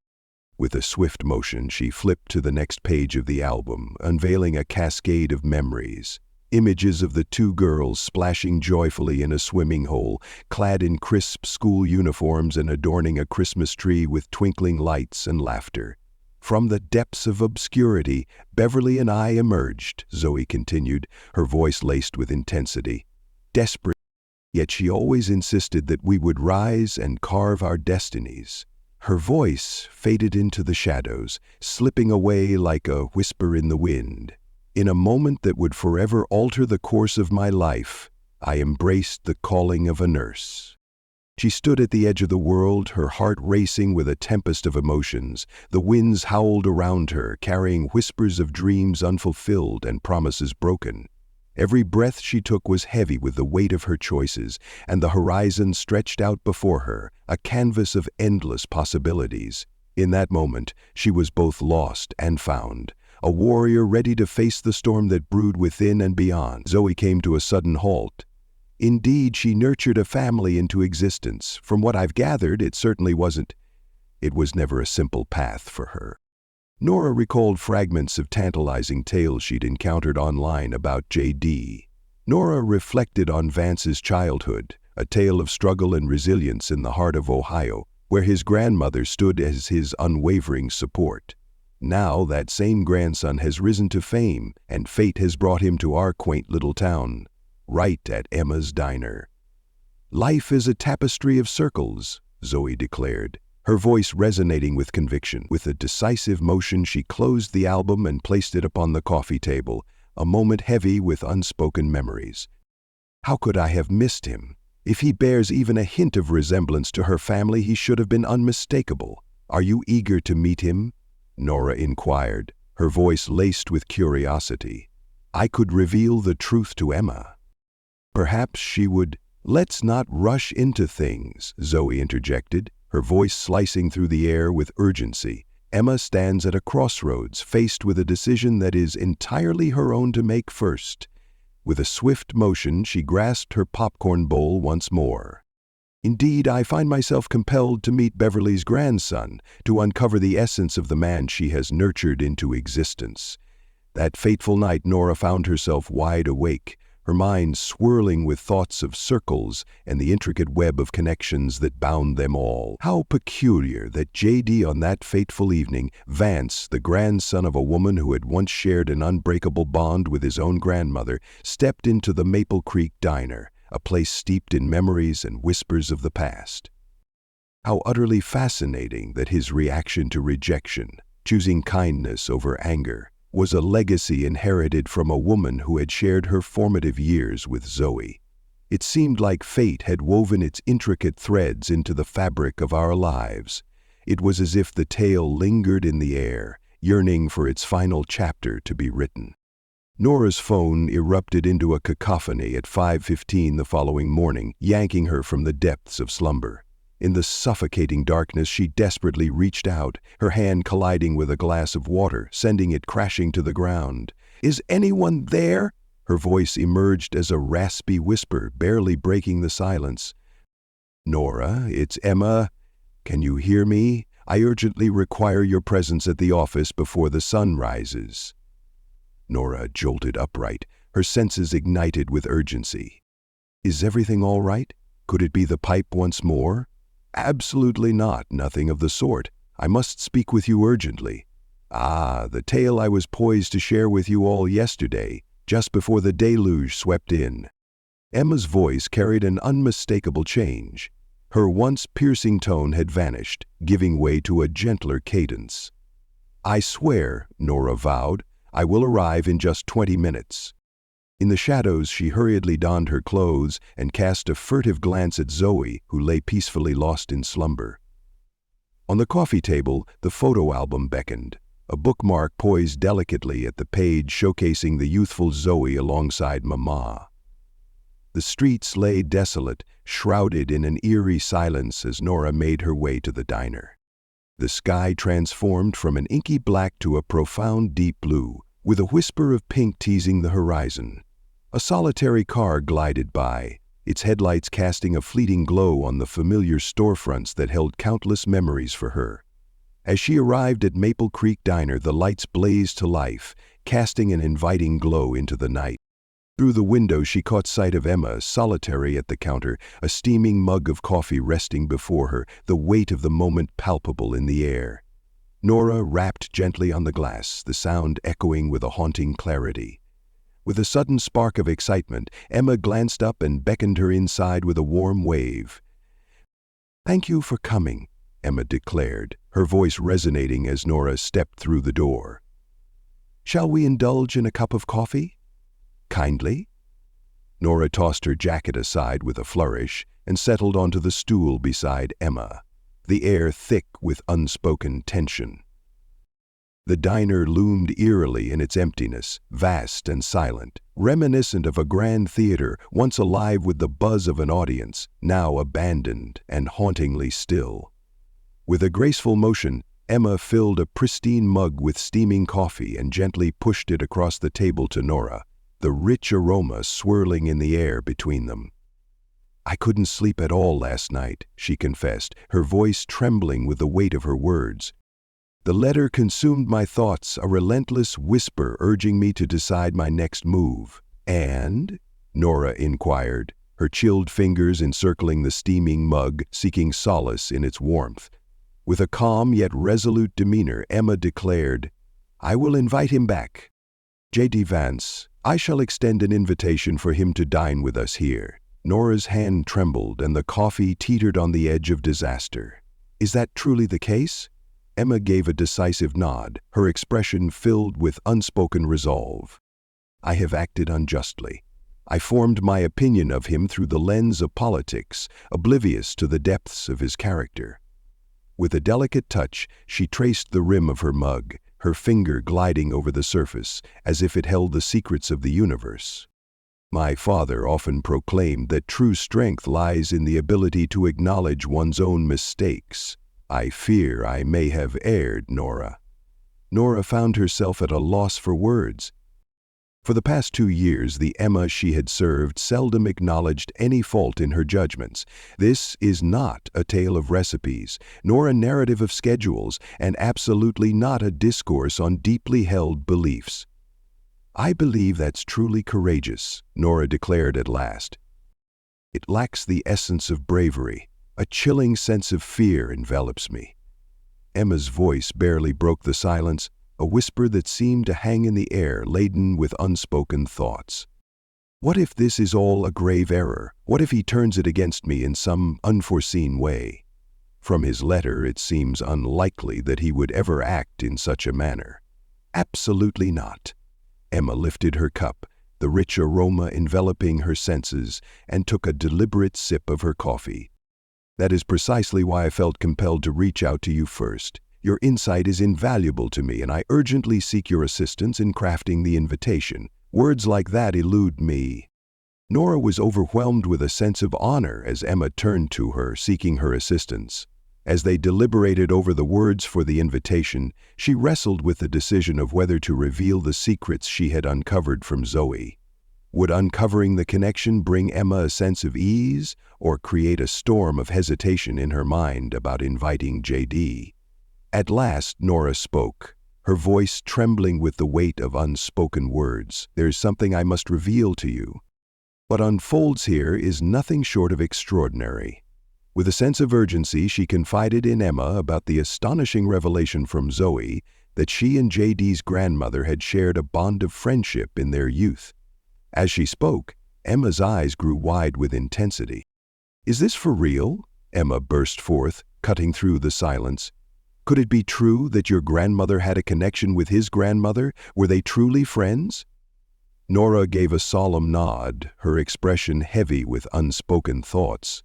with a swift motion she flipped to the next page of the album, unveiling a cascade of memories. Images of the two girls splashing joyfully in a swimming hole, clad in crisp school uniforms and adorning a Christmas tree with twinkling lights and laughter. From the depths of obscurity, Beverly and I emerged, Zoe continued, her voice laced with intensity. Desperate, yet she always insisted that we would rise and carve our destinies. Her voice faded into the shadows, slipping away like a whisper in the wind. In a moment that would forever alter the course of my life, I embraced the calling of a nurse. She stood at the edge of the world, her heart racing with a tempest of emotions. The winds howled around her, carrying whispers of dreams unfulfilled and promises broken. Every breath she took was heavy with the weight of her choices, and the horizon stretched out before her, a canvas of endless possibilities. In that moment, she was both lost and found, a warrior ready to face the storm that brewed within and beyond. Zoe came to a sudden halt. Indeed, she nurtured a family into existence. From what I've gathered, it certainly wasn't. It was never a simple path for her. Norah recalled fragments of tantalizing tales she'd encountered online about J.D. Norah reflected on Vance's childhood, a tale of struggle and resilience in the heart of Ohio, where his grandmother stood as his unwavering support. Now that same grandson has risen to fame, and fate has brought him to our quaint little town, right at Emma's diner. Life is a tapestry of circles, Zoe declared, her voice resonating with conviction. With a decisive motion, she closed the album and placed it upon the coffee table, a moment heavy with unspoken memories. How could I have missed him? If he bears even a hint of resemblance to her family, he should have been unmistakable. Are you eager to meet him? Norah inquired, her voice laced with curiosity. I could reveal the truth to Emma. Perhaps she would. Let's not rush into things, Zoe interjected, her voice slicing through the air with urgency. Emma stands at a crossroads, faced with a decision that is entirely her own to make first. With a swift motion, she grasped her popcorn bowl once more. Indeed, I find myself compelled to meet Beverly's grandson, to uncover the essence of the man she has nurtured into existence. That fateful night, Norah found herself wide awake, her mind swirling with thoughts of circles and the intricate web of connections that bound them all. How peculiar that J.D. on that fateful evening, Vance, the grandson of a woman who had once shared an unbreakable bond with his own grandmother, stepped into the Maple Creek Diner, a place steeped in memories and whispers of the past. How utterly fascinating that his reaction to rejection, choosing kindness over anger, was a legacy inherited from a woman who had shared her formative years with Zoe. It seemed like fate had woven its intricate threads into the fabric of our lives. It was as if the tale lingered in the air, yearning for its final chapter to be written. Norah's phone erupted into a cacophony at 5:15 the following morning, yanking her from the depths of slumber. In the suffocating darkness, she desperately reached out, her hand colliding with a glass of water, sending it crashing to the ground. Is anyone there? Her voice emerged as a raspy whisper, barely breaking the silence. Norah, it's Emma. Can you hear me? I urgently require your presence at the office before the sun rises. Norah jolted upright, her senses ignited with urgency. Is everything all right? Could it be the pipe once more? Absolutely not, nothing of the sort. I must speak with you urgently. Ah, the tale I was poised to share with you all yesterday, just before the deluge swept in. Emma's voice carried an unmistakable change. Her once piercing tone had vanished, giving way to a gentler cadence. I swear, Norah vowed, I will arrive in just 20 minutes. In the shadows, she hurriedly donned her clothes and cast a furtive glance at Zoe, who lay peacefully lost in slumber. On the coffee table, the photo album beckoned, a bookmark poised delicately at the page showcasing the youthful Zoe alongside Mama. The streets lay desolate, shrouded in an eerie silence as Norah made her way to the diner. The sky transformed from an inky black to a profound deep blue, with a whisper of pink teasing the horizon. A solitary car glided by, its headlights casting a fleeting glow on the familiar storefronts that held countless memories for her. As she arrived at Maple Creek Diner, the lights blazed to life, casting an inviting glow into the night. Through the window, she caught sight of Emma, solitary at the counter, a steaming mug of coffee resting before her, the weight of the moment palpable in the air. Norah rapped gently on the glass, the sound echoing with a haunting clarity. With a sudden spark of excitement, Emma glanced up and beckoned her inside with a warm wave. "Thank you for coming," Emma declared, her voice resonating as Norah stepped through the door. "Shall we indulge in a cup of coffee? Kindly?" Norah tossed her jacket aside with a flourish and settled onto the stool beside Emma, the air thick with unspoken tension. The diner loomed eerily in its emptiness, vast and silent, reminiscent of a grand theater once alive with the buzz of an audience, now abandoned and hauntingly still. With a graceful motion, Emma filled a pristine mug with steaming coffee and gently pushed it across the table to Norah, the rich aroma swirling in the air between them. "I couldn't sleep at all last night," she confessed, her voice trembling with the weight of her words. "The letter consumed my thoughts, a relentless whisper urging me to decide my next move." "And?" Norah inquired, her chilled fingers encircling the steaming mug, seeking solace in its warmth. With a calm yet resolute demeanor, Emma declared, "I will invite him back. J.D. Vance, I shall extend an invitation for him to dine with us here." Norah's hand trembled and the coffee teetered on the edge of disaster. "Is that truly the case?" Emma gave a decisive nod, her expression filled with unspoken resolve. "I have acted unjustly. I formed my opinion of him through the lens of politics, oblivious to the depths of his character." With a delicate touch, she traced the rim of her mug, her finger gliding over the surface, as if it held the secrets of the universe. "My father often proclaimed that true strength lies in the ability to acknowledge one's own mistakes. I fear I may have erred, Norah." Norah found herself at a loss for words. For the past 2 years, the Emma she had served seldom acknowledged any fault in her judgments. This is not a tale of recipes, nor a narrative of schedules, and absolutely not a discourse on deeply held beliefs. "I believe that's truly courageous," Norah declared at last. "It lacks the essence of bravery. A chilling sense of fear envelops me." Emma's voice barely broke the silence, a whisper that seemed to hang in the air, laden with unspoken thoughts. "What if this is all a grave error? What if he turns it against me in some unforeseen way? From his letter, it seems unlikely that he would ever act in such a manner." "Absolutely not." Emma lifted her cup, the rich aroma enveloping her senses, and took a deliberate sip of her coffee. "That is precisely why I felt compelled to reach out to you first. Your insight is invaluable to me, and I urgently seek your assistance in crafting the invitation." Words like that elude me. Norah was overwhelmed with a sense of honor as Emma turned to her, seeking her assistance. As they deliberated over the words for the invitation, she wrestled with the decision of whether to reveal the secrets she had uncovered from Zoe. Would uncovering the connection bring Emma a sense of ease, or create a storm of hesitation in her mind about inviting J.D.? At last, Norah spoke, her voice trembling with the weight of unspoken words. "There's something I must reveal to you. What unfolds here is nothing short of extraordinary." With a sense of urgency, she confided in Emma about the astonishing revelation from Zoe that she and J.D.'s grandmother had shared a bond of friendship in their youth. As she spoke, Emma's eyes grew wide with intensity. "Is this for real?" Emma burst forth, cutting through the silence. Could it be true that your grandmother had a connection with his grandmother? Were they truly friends? Norah gave a solemn nod, her expression heavy with unspoken thoughts.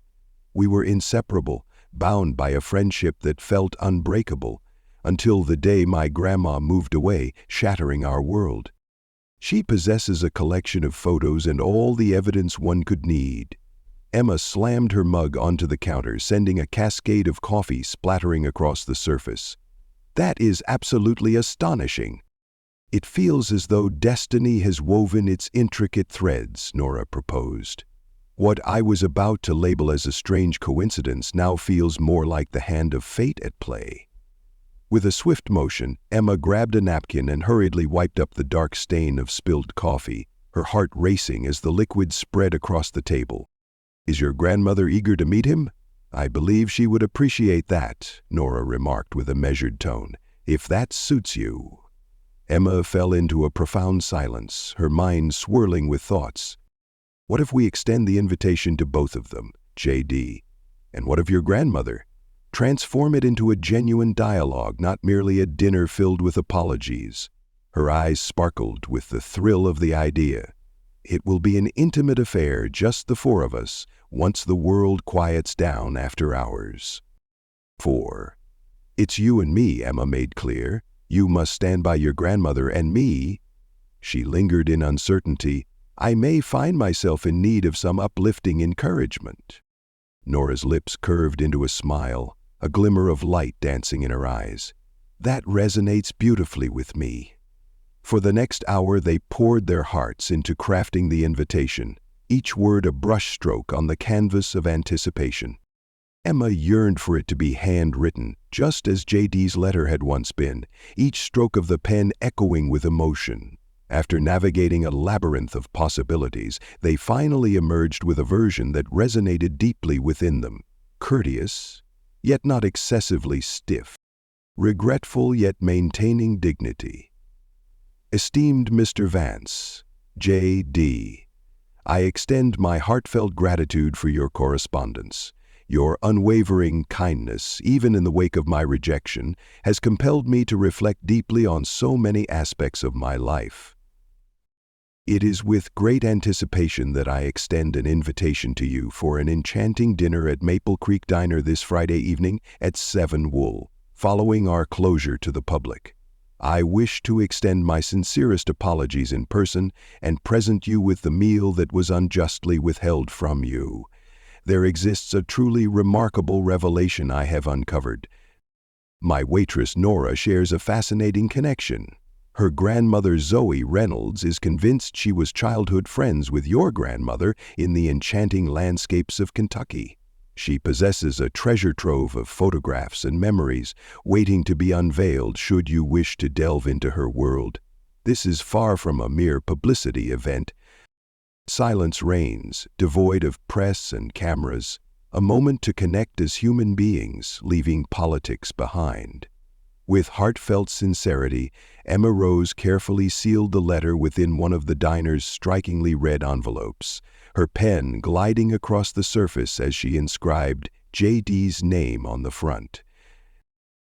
We were inseparable, bound by a friendship that felt unbreakable, until the day my grandma moved away, shattering our world. She possesses a collection of photos and all the evidence one could need. Emma slammed her mug onto the counter, sending a cascade of coffee splattering across the surface. That is absolutely astonishing. It feels as though destiny has woven its intricate threads, Norah proposed. What I was about to label as a strange coincidence now feels more like the hand of fate at play. With a swift motion, Emma grabbed a napkin and hurriedly wiped up the dark stain of spilled coffee, her heart racing as the liquid spread across the table. Is your grandmother eager to meet him? I believe she would appreciate that, Norah remarked with a measured tone. If that suits you. Emma fell into a profound silence, her mind swirling with thoughts. What if we extend the invitation to both of them, J.D.? And what of your grandmother? Transform it into a genuine dialogue, not merely a dinner filled with apologies. Her eyes sparkled with the thrill of the idea. It will be an intimate affair, just the four of us, once the world quiets down after hours. 4. It's you and me, Emma made clear. You must stand by your grandmother and me. She lingered in uncertainty. I may find myself in need of some uplifting encouragement. Norah's lips curved into a smile, a glimmer of light dancing in her eyes. That resonates beautifully with me. For the next hour they poured their hearts into crafting the invitation, each word a brushstroke on the canvas of anticipation. Emma yearned for it to be handwritten, just as J.D.'s letter had once been, each stroke of the pen echoing with emotion. After navigating a labyrinth of possibilities, they finally emerged with a version that resonated deeply within them, courteous, yet not excessively stiff, regretful yet maintaining dignity. Esteemed Mr. Vance, J.D., I extend my heartfelt gratitude for your correspondence. Your unwavering kindness, even in the wake of my rejection, has compelled me to reflect deeply on so many aspects of my life. It is with great anticipation that I extend an invitation to you for an enchanting dinner at Maple Creek Diner this Friday evening at 7 Wool, following our closure to the public. I wish to extend my sincerest apologies in person and present you with the meal that was unjustly withheld from you. There exists a truly remarkable revelation I have uncovered. My waitress Norah shares a fascinating connection. Her grandmother Zoe Reynolds is convinced she was childhood friends with your grandmother in the enchanting landscapes of Kentucky. She possesses a treasure trove of photographs and memories waiting to be unveiled should you wish to delve into her world. This is far from a mere publicity event. Silence reigns, devoid of press and cameras, a moment to connect as human beings, leaving politics behind. With heartfelt sincerity, Emma Rose carefully sealed the letter within one of the diner's strikingly red envelopes, her pen gliding across the surface as she inscribed J.D.'s name on the front.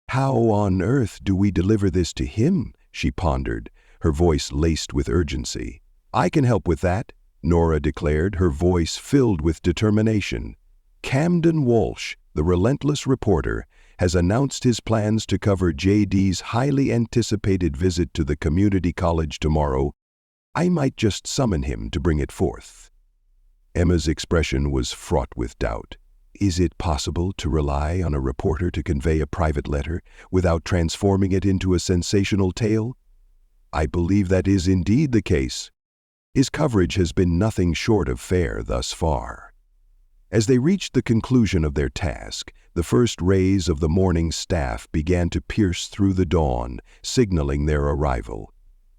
How on earth do we deliver this to him? She pondered, her voice laced with urgency. I can help with that, Norah declared, her voice filled with determination. Camden Walsh, the relentless reporter, has announced his plans to cover J.D.'s highly anticipated visit to the community college tomorrow. I might just summon him to bring it forth. Emma's expression was fraught with doubt. Is it possible to rely on a reporter to convey a private letter without transforming it into a sensational tale? I believe that is indeed the case. His coverage has been nothing short of fair thus far. As they reached the conclusion of their task, the first rays of the morning staff began to pierce through the dawn, signaling their arrival.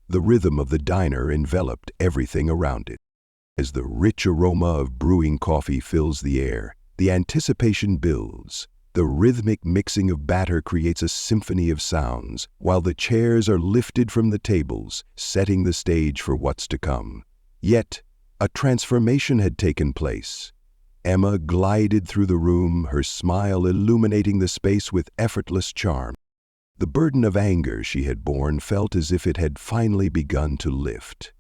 The rhythm of the diner enveloped everything around it. As the rich aroma of brewing coffee fills the air, the anticipation builds. The rhythmic mixing of batter creates a symphony of sounds, while the chairs are lifted from the tables, setting the stage for what's to come. Yet, a transformation had taken place. Emma glided through the room, her smile illuminating the space with effortless charm. The burden of anger she had borne felt as if it had finally begun to lift.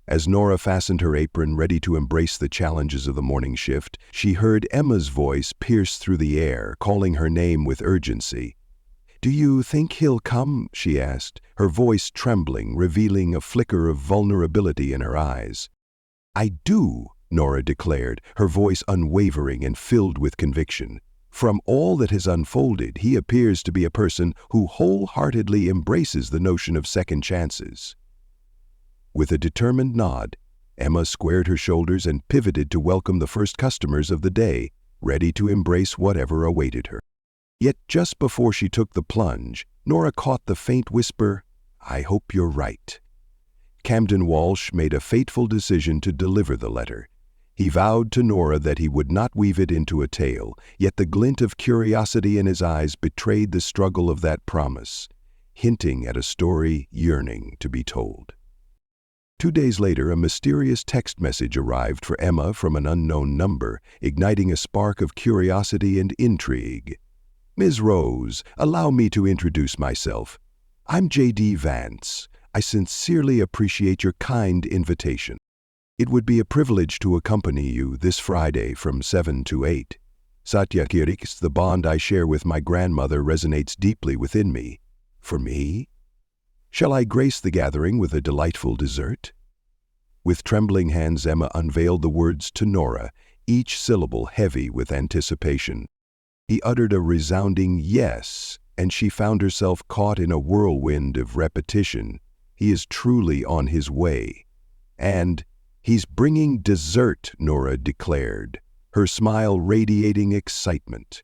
As Norah fastened her apron ready to embrace the challenges of the morning shift, she heard Emma's voice pierce through the air, calling her name with urgency. "Do you think he'll come?" she asked, her voice trembling, revealing a flicker of vulnerability in her eyes. "I do," Norah declared, her voice unwavering and filled with conviction. "From all that has unfolded, he appears to be a person who wholeheartedly embraces the notion of second chances." With a determined nod, Emma squared her shoulders and pivoted to welcome the first customers of the day, ready to embrace whatever awaited her. Yet just before she took the plunge, Norah caught the faint whisper, "I hope you're right." Camden Walsh made a fateful decision to deliver the letter. He vowed to Norah that he would not weave it into a tale, yet the glint of curiosity in his eyes betrayed the struggle of that promise, hinting at a story yearning to be told. 2 days later, a mysterious text message arrived for Emma from an unknown number, igniting a spark of curiosity and intrigue. "Ms. Rose, allow me to introduce myself. I'm J.D Vance. I sincerely appreciate your kind invitation. It would be a privilege to accompany you this Friday from 7 to 8. Satyakiriks, the bond I share with my grandmother resonates deeply within me. For me? Shall I grace the gathering with a delightful dessert?" With trembling hands, Emma unveiled the words to Norah, each syllable heavy with anticipation. He uttered a resounding yes, and she found herself caught in a whirlwind of repetition. He is truly on his way. "And he's bringing dessert," Norah declared, her smile radiating excitement.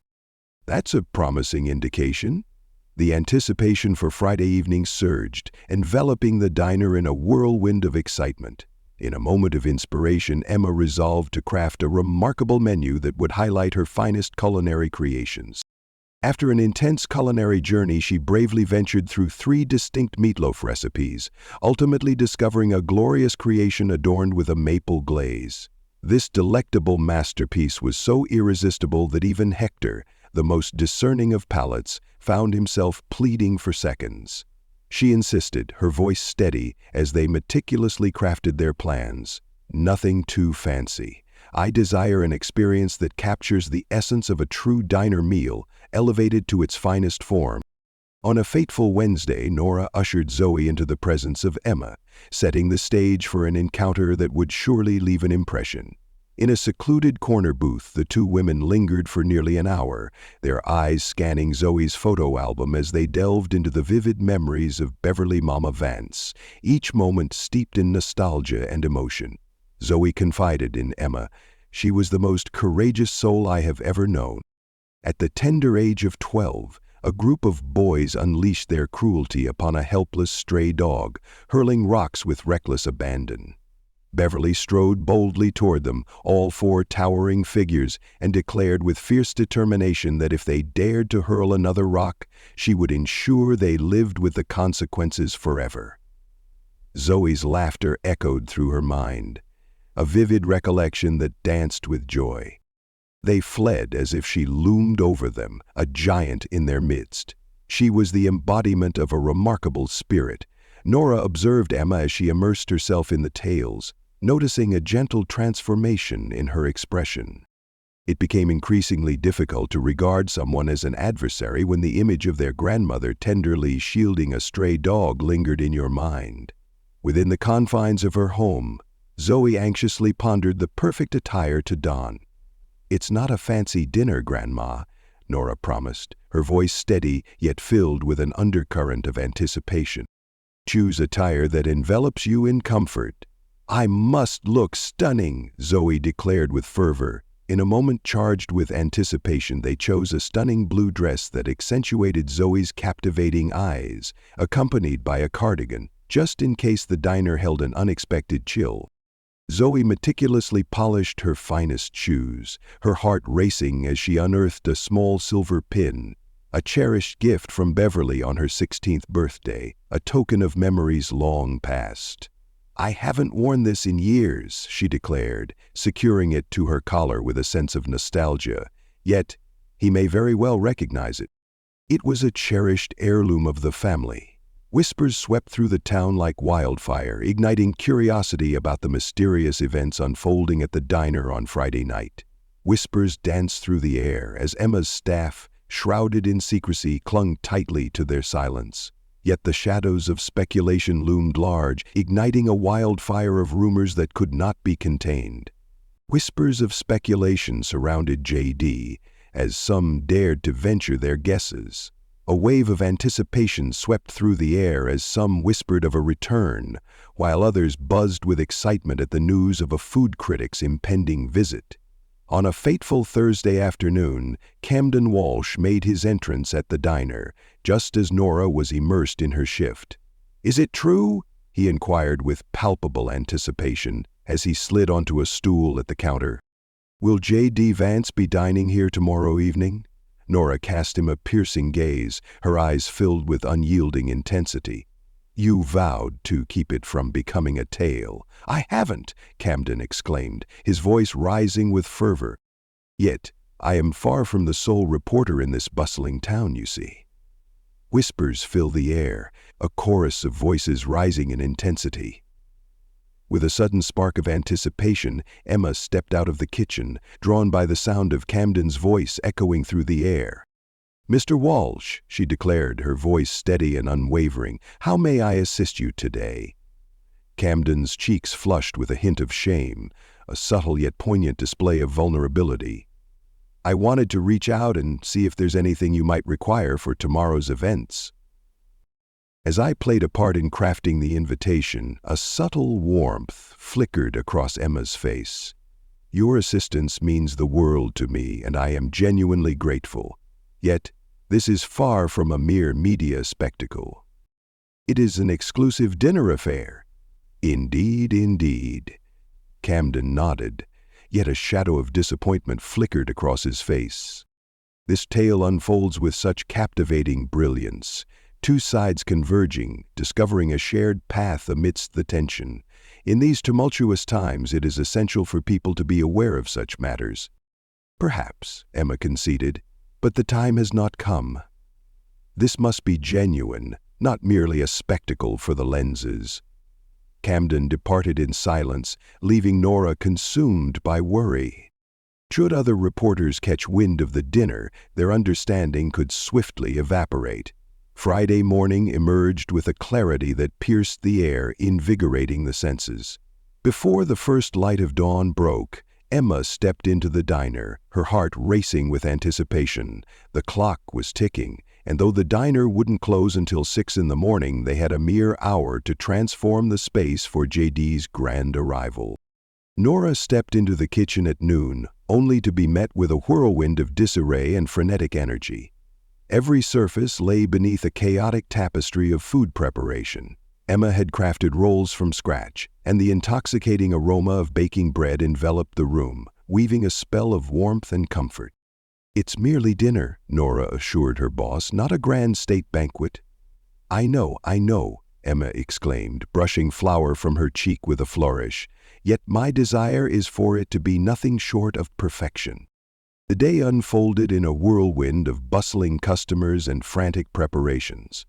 "That's a promising indication." The anticipation for Friday evening surged, enveloping the diner in a whirlwind of excitement. In a moment of inspiration, Emma resolved to craft a remarkable menu that would highlight her finest culinary creations. After an intense culinary journey, she bravely ventured through 3 distinct meatloaf recipes, ultimately discovering a glorious creation adorned with a maple glaze. This delectable masterpiece was so irresistible that even Hector, the most discerning of palates, found himself pleading for seconds. She insisted, her voice steady, as they meticulously crafted their plans. "Nothing too fancy. I desire an experience that captures the essence of a true diner meal, elevated to its finest form." On a fateful Wednesday, Norah ushered Zoe into the presence of Emma, setting the stage for an encounter that would surely leave an impression. In a secluded corner booth, the 2 women lingered for nearly an hour, their eyes scanning Zoe's photo album as they delved into the vivid memories of Beverly Mama Vance, each moment steeped in nostalgia and emotion. Zoe confided in Emma, "She was the most courageous soul I have ever known." At the tender age of 12, a group of boys unleashed their cruelty upon a helpless stray dog, hurling rocks with reckless abandon. Beverly strode boldly toward them, all 4 towering figures, and declared with fierce determination that if they dared to hurl another rock, she would ensure they lived with the consequences forever. Zoe's laughter echoed through her mind, a vivid recollection that danced with joy. They fled as if she loomed over them, a giant in their midst. She was the embodiment of a remarkable spirit. Norah observed Emma as she immersed herself in the tales, noticing a gentle transformation in her expression. It became increasingly difficult to regard someone as an adversary when the image of their grandmother tenderly shielding a stray dog lingered in your mind. Within the confines of her home, Zoe anxiously pondered the perfect attire to don. "It's not a fancy dinner, Grandma," Norah promised, her voice steady yet filled with an undercurrent of anticipation. "Choose attire that envelops you in comfort." "I must look stunning," Zoe declared with fervor. In a moment charged with anticipation, they chose a stunning blue dress that accentuated Zoe's captivating eyes, accompanied by a cardigan, just in case the diner held an unexpected chill. Zoe meticulously polished her finest shoes, her heart racing as she unearthed a small silver pin, a cherished gift from Beverly on her 16th birthday, a token of memories long past. "I haven't worn this in years," she declared, securing it to her collar with a sense of nostalgia. Yet, he may very well recognize it. It was a cherished heirloom of the family. Whispers swept through the town like wildfire, igniting curiosity about the mysterious events unfolding at the diner on Friday night. Whispers danced through the air as Emma's staff, shrouded in secrecy, clung tightly to their silence. Yet the shadows of speculation loomed large, igniting a wildfire of rumors that could not be contained. Whispers of speculation surrounded J.D. as some dared to venture their guesses. A wave of anticipation swept through the air as some whispered of a return, while others buzzed with excitement at the news of a food critic's impending visit. On a fateful Thursday afternoon, Camden Walsh made his entrance at the diner, just as Norah was immersed in her shift. "Is it true?" he inquired with palpable anticipation as he slid onto a stool at the counter. "Will J.D. Vance be dining here tomorrow evening?" Norah cast him a piercing gaze, her eyes filled with unyielding intensity. "You vowed to keep it from becoming a tale." "I haven't!" Camden exclaimed, his voice rising with fervor. "Yet, I am far from the sole reporter in this bustling town, you see." Whispers fill the air, a chorus of voices rising in intensity. With a sudden spark of anticipation, Emma stepped out of the kitchen, drawn by the sound of Camden's voice echoing through the air. "Mr. Walsh," she declared, her voice steady and unwavering, "how may I assist you today?" Camden's cheeks flushed with a hint of shame, a subtle yet poignant display of vulnerability. "I wanted to reach out and see if there's anything you might require for tomorrow's events." As I played a part in crafting the invitation, a subtle warmth flickered across Emma's face. "Your assistance means the world to me, and I am genuinely grateful. Yet, this is far from a mere media spectacle. It is an exclusive dinner affair." "Indeed, indeed." Camden nodded, yet a shadow of disappointment flickered across his face. "This tale unfolds with such captivating brilliance, two sides converging, discovering a shared path amidst the tension. In these tumultuous times, it is essential for people to be aware of such matters." "Perhaps," Emma conceded, "but the time has not come. This must be genuine, not merely a spectacle for the lenses." Camden departed in silence, leaving Norah consumed by worry. Should other reporters catch wind of the dinner, their understanding could swiftly evaporate. Friday morning emerged with a clarity that pierced the air, invigorating the senses. Before the first light of dawn broke, Emma stepped into the diner, her heart racing with anticipation. The clock was ticking, and though the diner wouldn't close until 6 in the morning, they had a mere hour to transform the space for J.D.'s grand arrival. Norah stepped into the kitchen at noon, only to be met with a whirlwind of disarray and frenetic energy. Every surface lay beneath a chaotic tapestry of food preparation. Emma had crafted rolls from scratch, and the intoxicating aroma of baking bread enveloped the room, weaving a spell of warmth and comfort. "It's merely dinner," Norah assured her boss, "not a grand state banquet." I know," Emma exclaimed, brushing flour from her cheek with a flourish. "Yet my desire is for it to be nothing short of perfection." The day unfolded in a whirlwind of bustling customers and frantic preparations.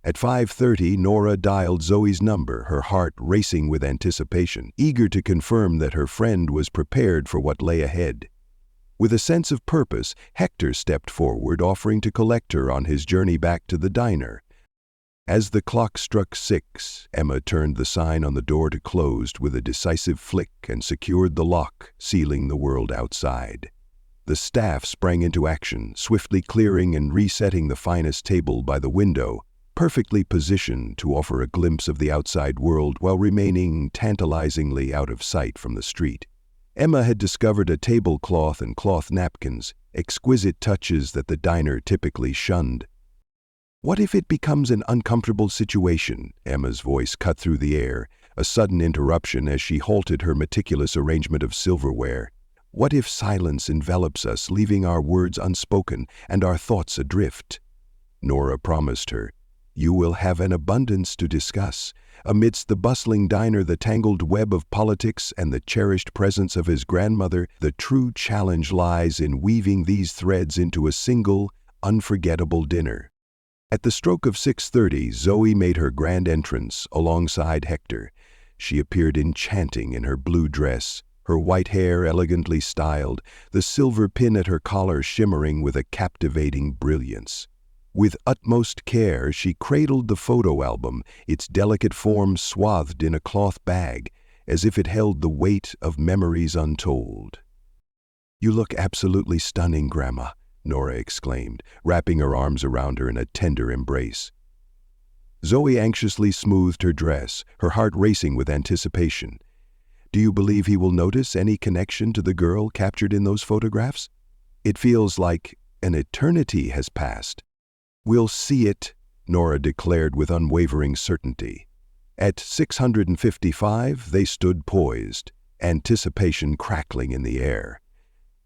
At 5:30, Norah dialed Zoe's number, her heart racing with anticipation, eager to confirm that her friend was prepared for what lay ahead. With a sense of purpose, Hector stepped forward, offering to collect her on his journey back to the diner. As the clock struck 6, Emma turned the sign on the door to closed with a decisive flick and secured the lock, sealing the world outside. The staff sprang into action, swiftly clearing and resetting the finest table by the window, perfectly positioned to offer a glimpse of the outside world while remaining tantalizingly out of sight from the street. Emma had discovered a tablecloth and cloth napkins, exquisite touches that the diner typically shunned. "What if it becomes an uncomfortable situation?" Emma's voice cut through the air, a sudden interruption as she halted her meticulous arrangement of silverware. "What if silence envelops us, leaving our words unspoken and our thoughts adrift?" Norah promised her, "You will have an abundance to discuss." Amidst the bustling diner, the tangled web of politics, and the cherished presence of his grandmother, the true challenge lies in weaving these threads into a single, unforgettable dinner. At the stroke of 6:30, Zoe made her grand entrance alongside Hector. She appeared enchanting in her blue dress, her white hair elegantly styled, the silver pin at her collar shimmering with a captivating brilliance. With utmost care, she cradled the photo album, its delicate form swathed in a cloth bag, as if it held the weight of memories untold. "You look absolutely stunning, Grandma," Norah exclaimed, wrapping her arms around her in a tender embrace. Zoe anxiously smoothed her dress, her heart racing with anticipation. "Do you believe he will notice any connection to the girl captured in those photographs? It feels like an eternity has passed." "We'll see it," Norah declared with unwavering certainty. At 655, they stood poised, anticipation crackling in the air.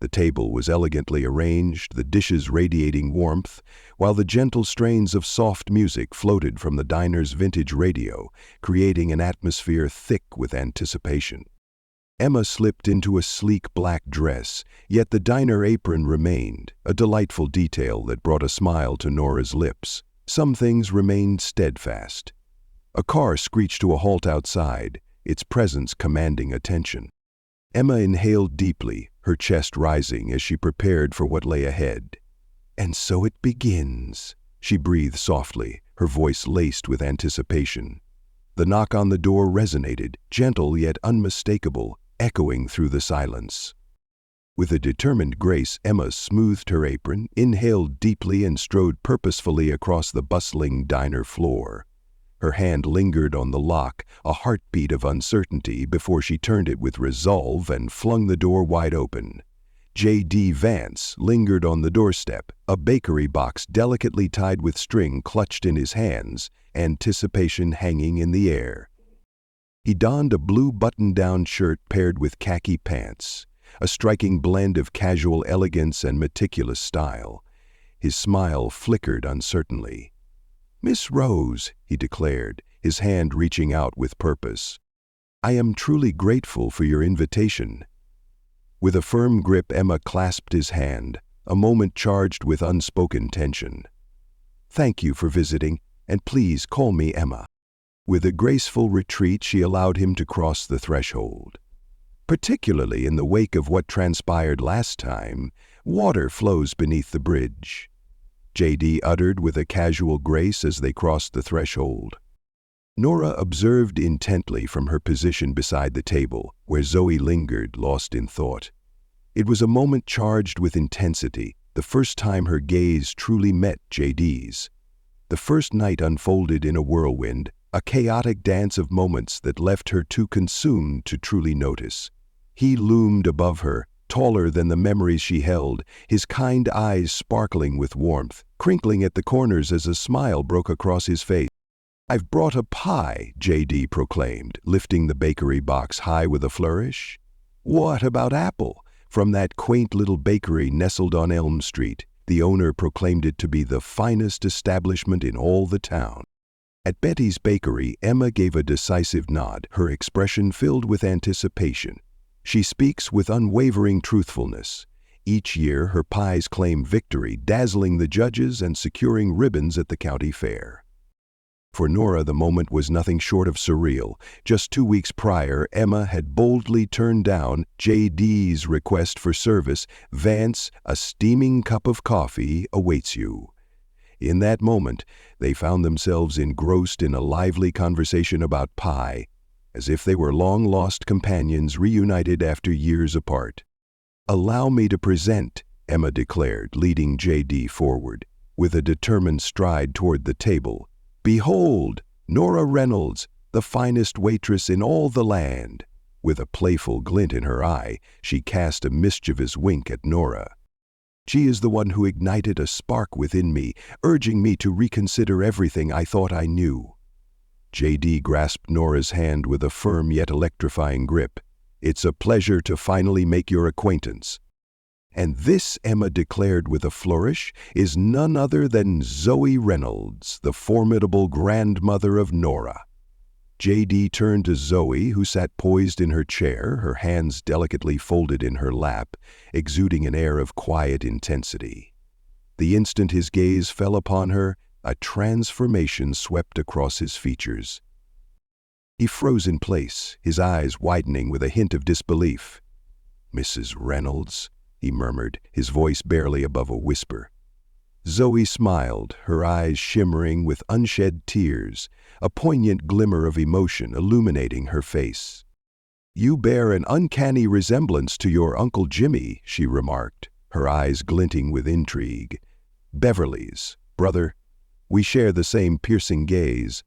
The table was elegantly arranged, the dishes radiating warmth, while the gentle strains of soft music floated from the diner's vintage radio, creating an atmosphere thick with anticipation. Emma slipped into a sleek black dress, yet the diner apron remained, a delightful detail that brought a smile to Norah's lips. Some things remained steadfast. A car screeched to a halt outside, its presence commanding attention. Emma inhaled deeply, her chest rising as she prepared for what lay ahead. "And so it begins," she breathed softly, her voice laced with anticipation. The knock on the door resonated, gentle yet unmistakable, echoing through the silence. With a determined grace, Emma smoothed her apron, inhaled deeply, and strode purposefully across the bustling diner floor. Her hand lingered on the lock, a heartbeat of uncertainty, before she turned it with resolve and flung the door wide open. J.D. Vance lingered on the doorstep, a bakery box delicately tied with string clutched in his hands, anticipation hanging in the air. He donned a blue button-down shirt paired with khaki pants, a striking blend of casual elegance and meticulous style. His smile flickered uncertainly. "Miss Rose," he declared, his hand reaching out with purpose. "I am truly grateful for your invitation." With a firm grip, Emma clasped his hand, a moment charged with unspoken tension. "Thank you for visiting, and please call me Emma." With a graceful retreat, she allowed him to cross the threshold. Particularly in the wake of what transpired last time, water flows beneath the bridge, J.D. uttered with a casual grace as they crossed the threshold. Norah observed intently from her position beside the table, where Zoe lingered, lost in thought. It was a moment charged with intensity, the first time her gaze truly met J.D.'s. The first night unfolded in a whirlwind, a chaotic dance of moments that left her too consumed to truly notice. He loomed above her, taller than the memories she held, his kind eyes sparkling with warmth, crinkling at the corners as a smile broke across his face. "I've brought a pie," J.D. proclaimed, lifting the bakery box high with a flourish. "What about apple?" From that quaint little bakery nestled on Elm Street, the owner proclaimed it to be the finest establishment in all the town. At Betty's Bakery, Emma gave a decisive nod, her expression filled with anticipation. She speaks with unwavering truthfulness. Each year, her pies claim victory, dazzling the judges and securing ribbons at the county fair. For Norah, the moment was nothing short of surreal. Just 2 weeks prior, Emma had boldly turned down J.D.'s request for service. "Vance, a steaming cup of coffee awaits you." In that moment, they found themselves engrossed in a lively conversation about pie, as if they were long-lost companions reunited after years apart. "Allow me to present," Emma declared, leading J.D. forward, with a determined stride toward the table. "Behold, Norah Reynolds, the finest waitress in all the land." With a playful glint in her eye, she cast a mischievous wink at Norah. "She is the one who ignited a spark within me, urging me to reconsider everything I thought I knew." J.D. grasped Norah's hand with a firm yet electrifying grip. "It's a pleasure to finally make your acquaintance." "And this," Emma declared with a flourish, "is none other than Zoe Reynolds, the formidable grandmother of Norah." J.D. turned to Zoe, who sat poised in her chair, her hands delicately folded in her lap, exuding an air of quiet intensity. The instant his gaze fell upon her, a transformation swept across his features. He froze in place, his eyes widening with a hint of disbelief. "Mrs. Reynolds," he murmured, his voice barely above a whisper. Zoe smiled, her eyes shimmering with unshed tears, a poignant glimmer of emotion illuminating her face. "You bear an uncanny resemblance to your Uncle Jimmy," she remarked, her eyes glinting with intrigue. "Beverly's, brother. We share the same piercing gaze."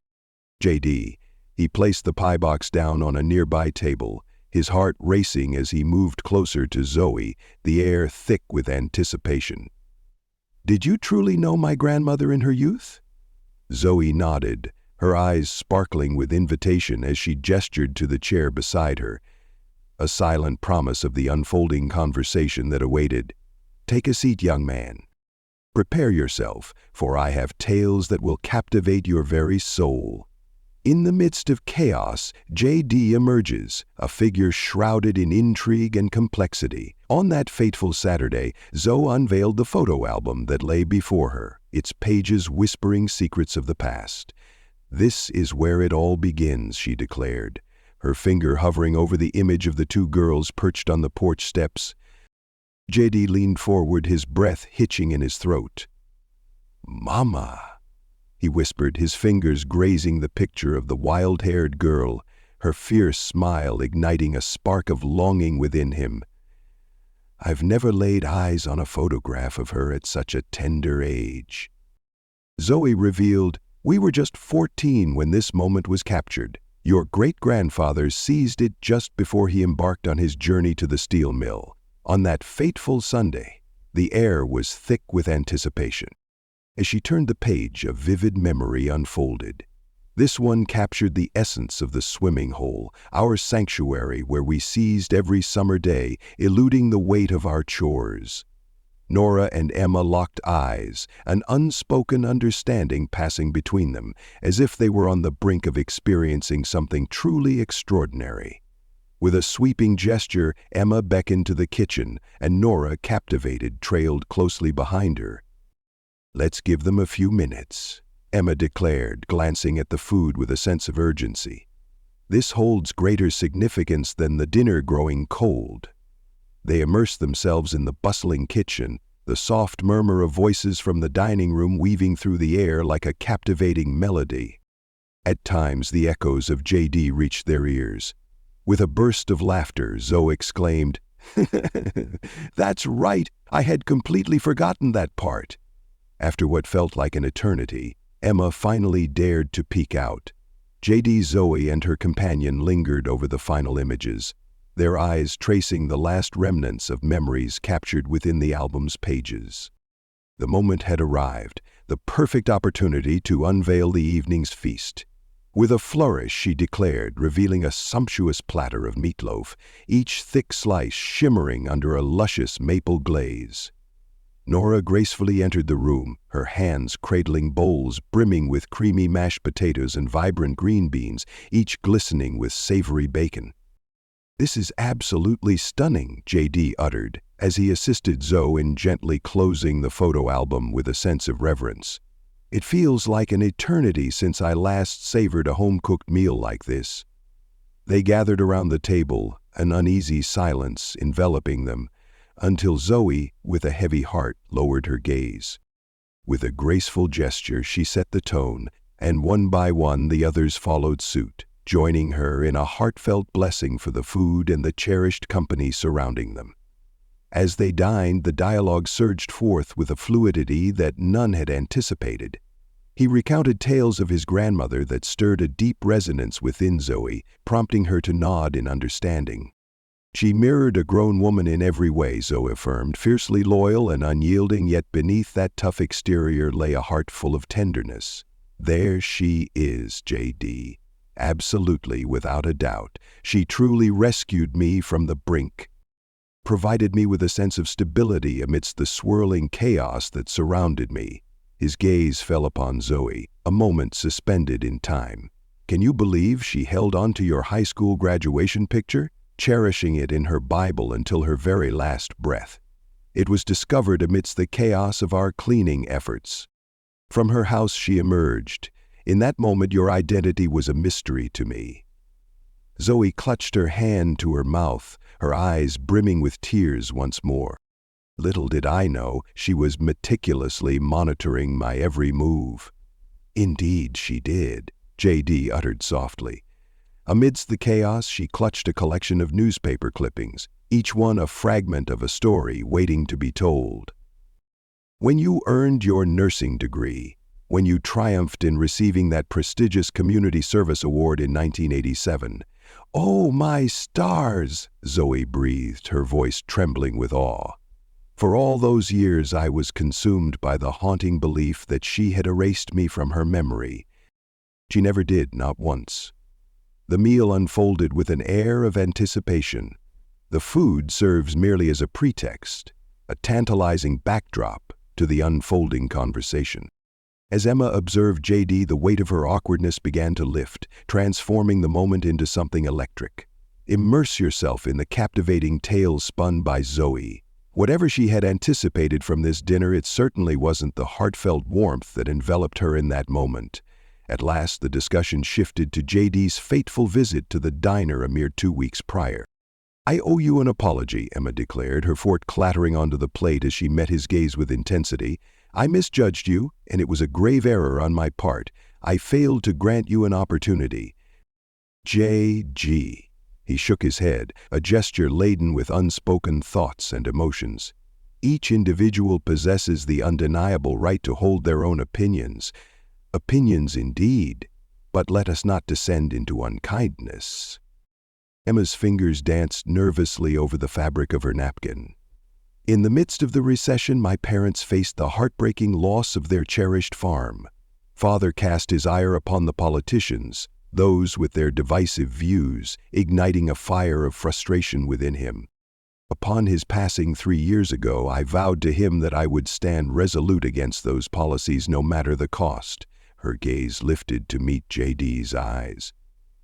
J.D. He placed the pie box down on a nearby table, his heart racing as he moved closer to Zoe, the air thick with anticipation. "Did you truly know my grandmother in her youth?" Zoe nodded, her eyes sparkling with invitation as she gestured to the chair beside her, a silent promise of the unfolding conversation that awaited. "Take a seat, young man. Prepare yourself, for I have tales that will captivate your very soul." In the midst of chaos, J.D. emerges, a figure shrouded in intrigue and complexity. On that fateful Saturday, Zoe unveiled the photo album that lay before her, its pages whispering secrets of the past. "This is where it all begins," she declared, her finger hovering over the image of the two girls perched on the porch steps. J.D. leaned forward, his breath hitching in his throat. "Mama," he whispered, his fingers grazing the picture of the wild-haired girl, her fierce smile igniting a spark of longing within him. "I've never laid eyes on a photograph of her at such a tender age." Zoe revealed, "We were just 14 when this moment was captured. Your great-grandfather seized it just before he embarked on his journey to the steel mill. On that fateful Sunday, the air was thick with anticipation." As she turned the page, a vivid memory unfolded. This one captured the essence of the swimming hole, our sanctuary where we seized every summer day, eluding the weight of our chores. Norah and Emma locked eyes, an unspoken understanding passing between them, as if they were on the brink of experiencing something truly extraordinary. With a sweeping gesture, Emma beckoned to the kitchen, and Norah, captivated, trailed closely behind her. "Let's give them a few minutes," Emma declared, glancing at the food with a sense of urgency. "This holds greater significance than the dinner growing cold." They immersed themselves in the bustling kitchen, the soft murmur of voices from the dining room weaving through the air like a captivating melody. At times, the echoes of J.D. reached their ears. With a burst of laughter, Zoe exclaimed, "That's right, I had completely forgotten that part." After what felt like an eternity, Emma finally dared to peek out. J.D., Zoe, and her companion lingered over the final images, their eyes tracing the last remnants of memories captured within the album's pages. The moment had arrived, the perfect opportunity to unveil the evening's feast. With a flourish, she declared, revealing a sumptuous platter of meatloaf, each thick slice shimmering under a luscious maple glaze. Norah gracefully entered the room, her hands cradling bowls brimming with creamy mashed potatoes and vibrant green beans, each glistening with savory bacon. "This is absolutely stunning," J.D. uttered, as he assisted Zoe in gently closing the photo album with a sense of reverence. "It feels like an eternity since I last savored a home-cooked meal like this." They gathered around the table, an uneasy silence enveloping them, until Zoe, with a heavy heart, lowered her gaze. With a graceful gesture, she set the tone, and one by one the others followed suit, joining her in a heartfelt blessing for the food and the cherished company surrounding them. As they dined, the dialogue surged forth with a fluidity that none had anticipated. He recounted tales of his grandmother that stirred a deep resonance within Zoe, prompting her to nod in understanding. She mirrored a grown woman in every way, Zoe affirmed, fiercely loyal and unyielding, yet beneath that tough exterior lay a heart full of tenderness. "There she is, J.D. Absolutely, without a doubt. She truly rescued me from the brink, provided me with a sense of stability amidst the swirling chaos that surrounded me." His gaze fell upon Zoe, a moment suspended in time. "Can you believe she held on to your high school graduation picture, cherishing it in her Bible until her very last breath?" It was discovered amidst the chaos of our cleaning efforts. From her house she emerged. In that moment your identity was a mystery to me. Zoe clutched her hand to her mouth, her eyes brimming with tears once more. Little did I know she was meticulously monitoring my every move. Indeed she did, J.D. uttered softly. Amidst the chaos she clutched a collection of newspaper clippings, each one a fragment of a story waiting to be told. When you earned your nursing degree, when you triumphed in receiving that prestigious Community Service Award in 1987, "Oh, my stars!" Zoe breathed, her voice trembling with awe. For all those years I was consumed by the haunting belief that she had erased me from her memory. She never did, not once. The meal unfolded with an air of anticipation. The food serves merely as a pretext, a tantalizing backdrop to the unfolding conversation. As Emma observed J.D., the weight of her awkwardness began to lift, transforming the moment into something electric. Immerse yourself in the captivating tale spun by Zoe. Whatever she had anticipated from this dinner, it certainly wasn't the heartfelt warmth that enveloped her in that moment. At last, the discussion shifted to J.D.'s fateful visit to the diner a mere 2 weeks prior. "I owe you an apology," Emma declared, her fork clattering onto the plate as she met his gaze with intensity. "I misjudged you, and it was a grave error on my part. I failed to grant you an opportunity." J.G. He shook his head, a gesture laden with unspoken thoughts and emotions. "Each individual possesses the undeniable right to hold their own opinions. Opinions indeed, but let us not descend into unkindness." Emma's fingers danced nervously over the fabric of her napkin. "In the midst of the recession, my parents faced the heartbreaking loss of their cherished farm. Father cast his ire upon the politicians, those with their divisive views, igniting a fire of frustration within him. Upon his passing 3 years ago, I vowed to him that I would stand resolute against those policies no matter the cost." Her gaze lifted to meet J.D.'s eyes.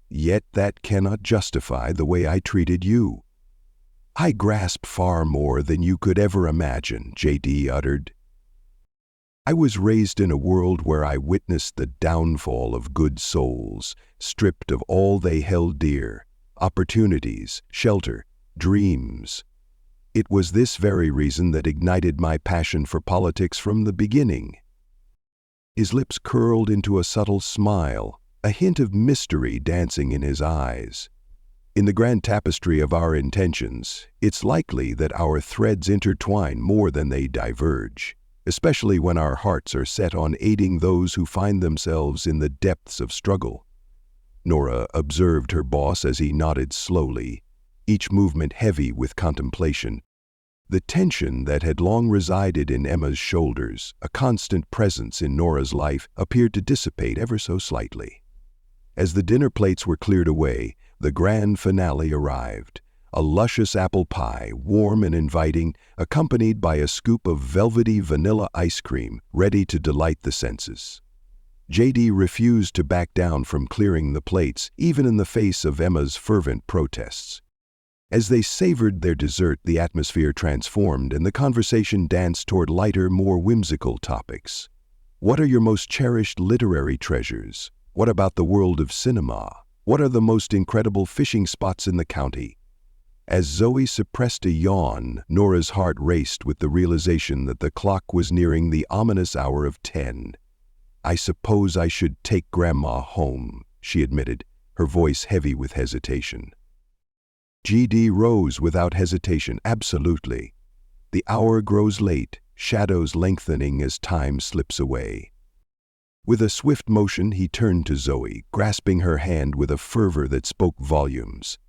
"Yet that cannot justify the way I treated you." "I grasp far more than you could ever imagine," J.D. uttered. "I was raised in a world where I witnessed the downfall of good souls, stripped of all they held dear, opportunities, shelter, dreams. It was this very reason that ignited my passion for politics from the beginning." His lips curled into a subtle smile, a hint of mystery dancing in his eyes. "In the grand tapestry of our intentions, it's likely that our threads intertwine more than they diverge, especially when our hearts are set on aiding those who find themselves in the depths of struggle." Norah observed her boss as he nodded slowly, each movement heavy with contemplation. The tension that had long resided in Emma's shoulders, a constant presence in Norah's life, appeared to dissipate ever so slightly. As the dinner plates were cleared away, the grand finale arrived. A luscious apple pie, warm and inviting, accompanied by a scoop of velvety vanilla ice cream, ready to delight the senses. J.D. refused to back down from clearing the plates, even in the face of Emma's fervent protests. As they savored their dessert, the atmosphere transformed and the conversation danced toward lighter, more whimsical topics. What are your most cherished literary treasures? What about the world of cinema? What are the most incredible fishing spots in the county? As Zoe suppressed a yawn, Nora's heart raced with the realization that the clock was nearing the ominous hour of 10. "I suppose I should take Grandma home," she admitted, her voice heavy with hesitation. J.D. rose without hesitation. "Absolutely. The hour grows late, shadows lengthening as time slips away." With a swift motion, he turned to Zoe, grasping her hand with a fervor that spoke volumes.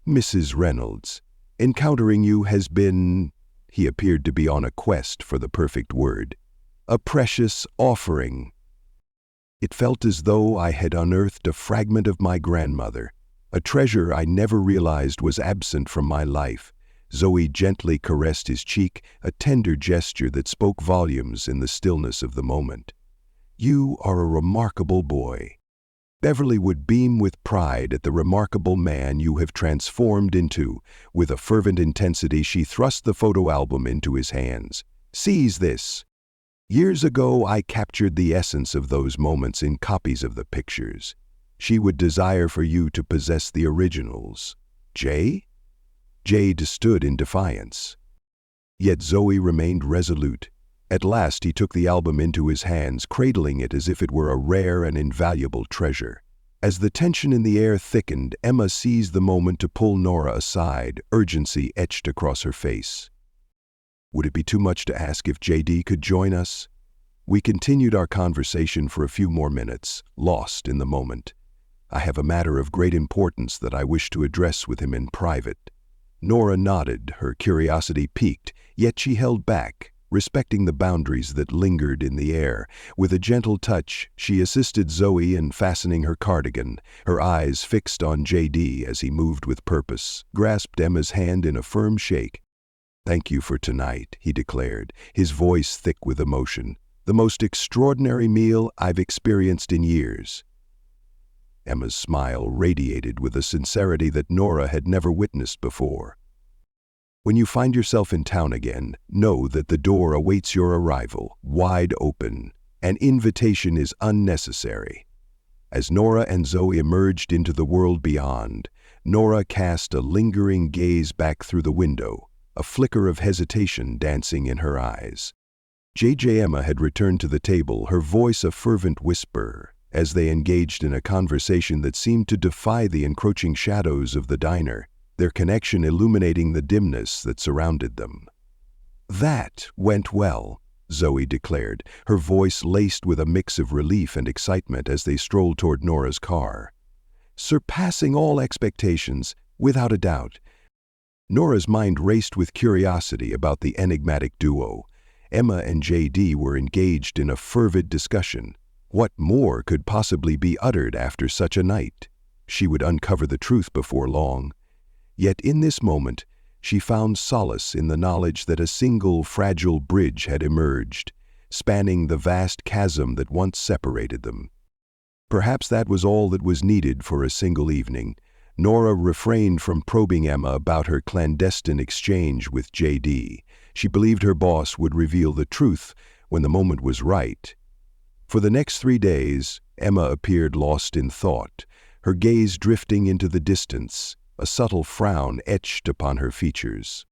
"Mrs. Reynolds, encountering you has been," he appeared to be on a quest for the perfect word, "a precious offering. It felt as though I had unearthed a fragment of my grandmother, a treasure I never realized was absent from my life." Zoe gently caressed his cheek, a tender gesture that spoke volumes in the stillness of the moment. "You are a remarkable boy." Beverly would beam with pride at the remarkable man you have transformed into. With a fervent intensity, she thrust the photo album into his hands. "Seize this. Years ago, I captured the essence of those moments in copies of the pictures. She would desire for you to possess the originals." "Jay?" Jade stood in defiance. Yet Zoe remained resolute. At last he took the album into his hands, cradling it as if it were a rare and invaluable treasure. As the tension in the air thickened, Emma seized the moment to pull Norah aside, urgency etched across her face. "Would it be too much to ask if J.D. could join us?" We continued our conversation for a few more minutes, lost in the moment. "I have a matter of great importance that I wish to address with him in private." Norah nodded, her curiosity piqued, yet she held back, respecting the boundaries that lingered in the air. With a gentle touch, she assisted Zoe in fastening her cardigan, her eyes fixed on J.D. as he moved with purpose, grasped Emma's hand in a firm shake. "Thank you for tonight," he declared, his voice thick with emotion. "The most extraordinary meal I've experienced in years." Emma's smile radiated with a sincerity that Norah had never witnessed before. "When you find yourself in town again, know that the door awaits your arrival, wide open. An invitation is unnecessary." As Norah and Zoe emerged into the world beyond, Norah cast a lingering gaze back through the window, a flicker of hesitation dancing in her eyes. Emma had returned to the table, her voice a fervent whisper, as they engaged in a conversation that seemed to defy the encroaching shadows of the diner, their connection illuminating the dimness that surrounded them. "That went well," Zoe declared, her voice laced with a mix of relief and excitement as they strolled toward Norah's car. "Surpassing all expectations, without a doubt." Norah's mind raced with curiosity about the enigmatic duo. Emma and J.D. were engaged in a fervid discussion. What more could possibly be uttered after such a night? She would uncover the truth before long. Yet in this moment, she found solace in the knowledge that a single fragile bridge had emerged, spanning the vast chasm that once separated them. Perhaps that was all that was needed for a single evening. Norah refrained from probing Emma about her clandestine exchange with J.D. She believed her boss would reveal the truth when the moment was right. For the next 3 days, Emma appeared lost in thought, her gaze drifting into the distance, a subtle frown etched upon her features.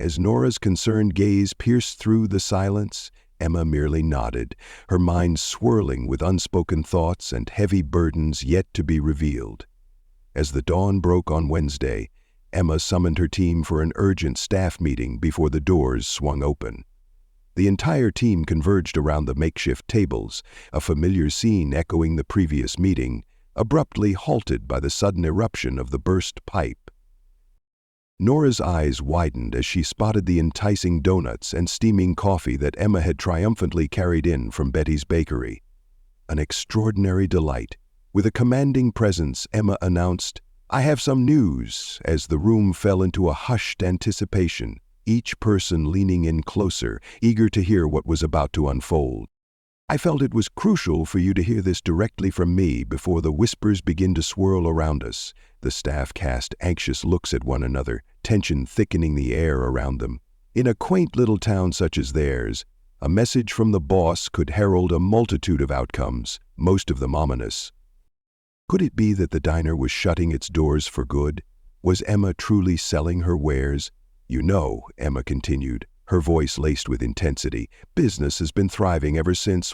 As Norah's concerned gaze pierced through the silence, Emma merely nodded, her mind swirling with unspoken thoughts and heavy burdens yet to be revealed. As the dawn broke on Wednesday, Emma summoned her team for an urgent staff meeting before the doors swung open. The entire team converged around the makeshift tables, a familiar scene echoing the previous meeting, abruptly halted by the sudden eruption of the burst pipe. Norah's eyes widened as she spotted the enticing donuts and steaming coffee that Emma had triumphantly carried in from Betty's bakery. An extraordinary delight. With a commanding presence, Emma announced, "I have some news," as the room fell into a hushed anticipation, each person leaning in closer, eager to hear what was about to unfold. "I felt it was crucial for you to hear this directly from me before the whispers begin to swirl around us." The staff cast anxious looks at one another, tension thickening the air around them. In a quaint little town such as theirs, a message from the boss could herald a multitude of outcomes, most of them ominous. Could it be that the diner was shutting its doors for good? Was Emma truly selling her wares? "You know," Emma continued, her voice laced with intensity, "business has been thriving ever since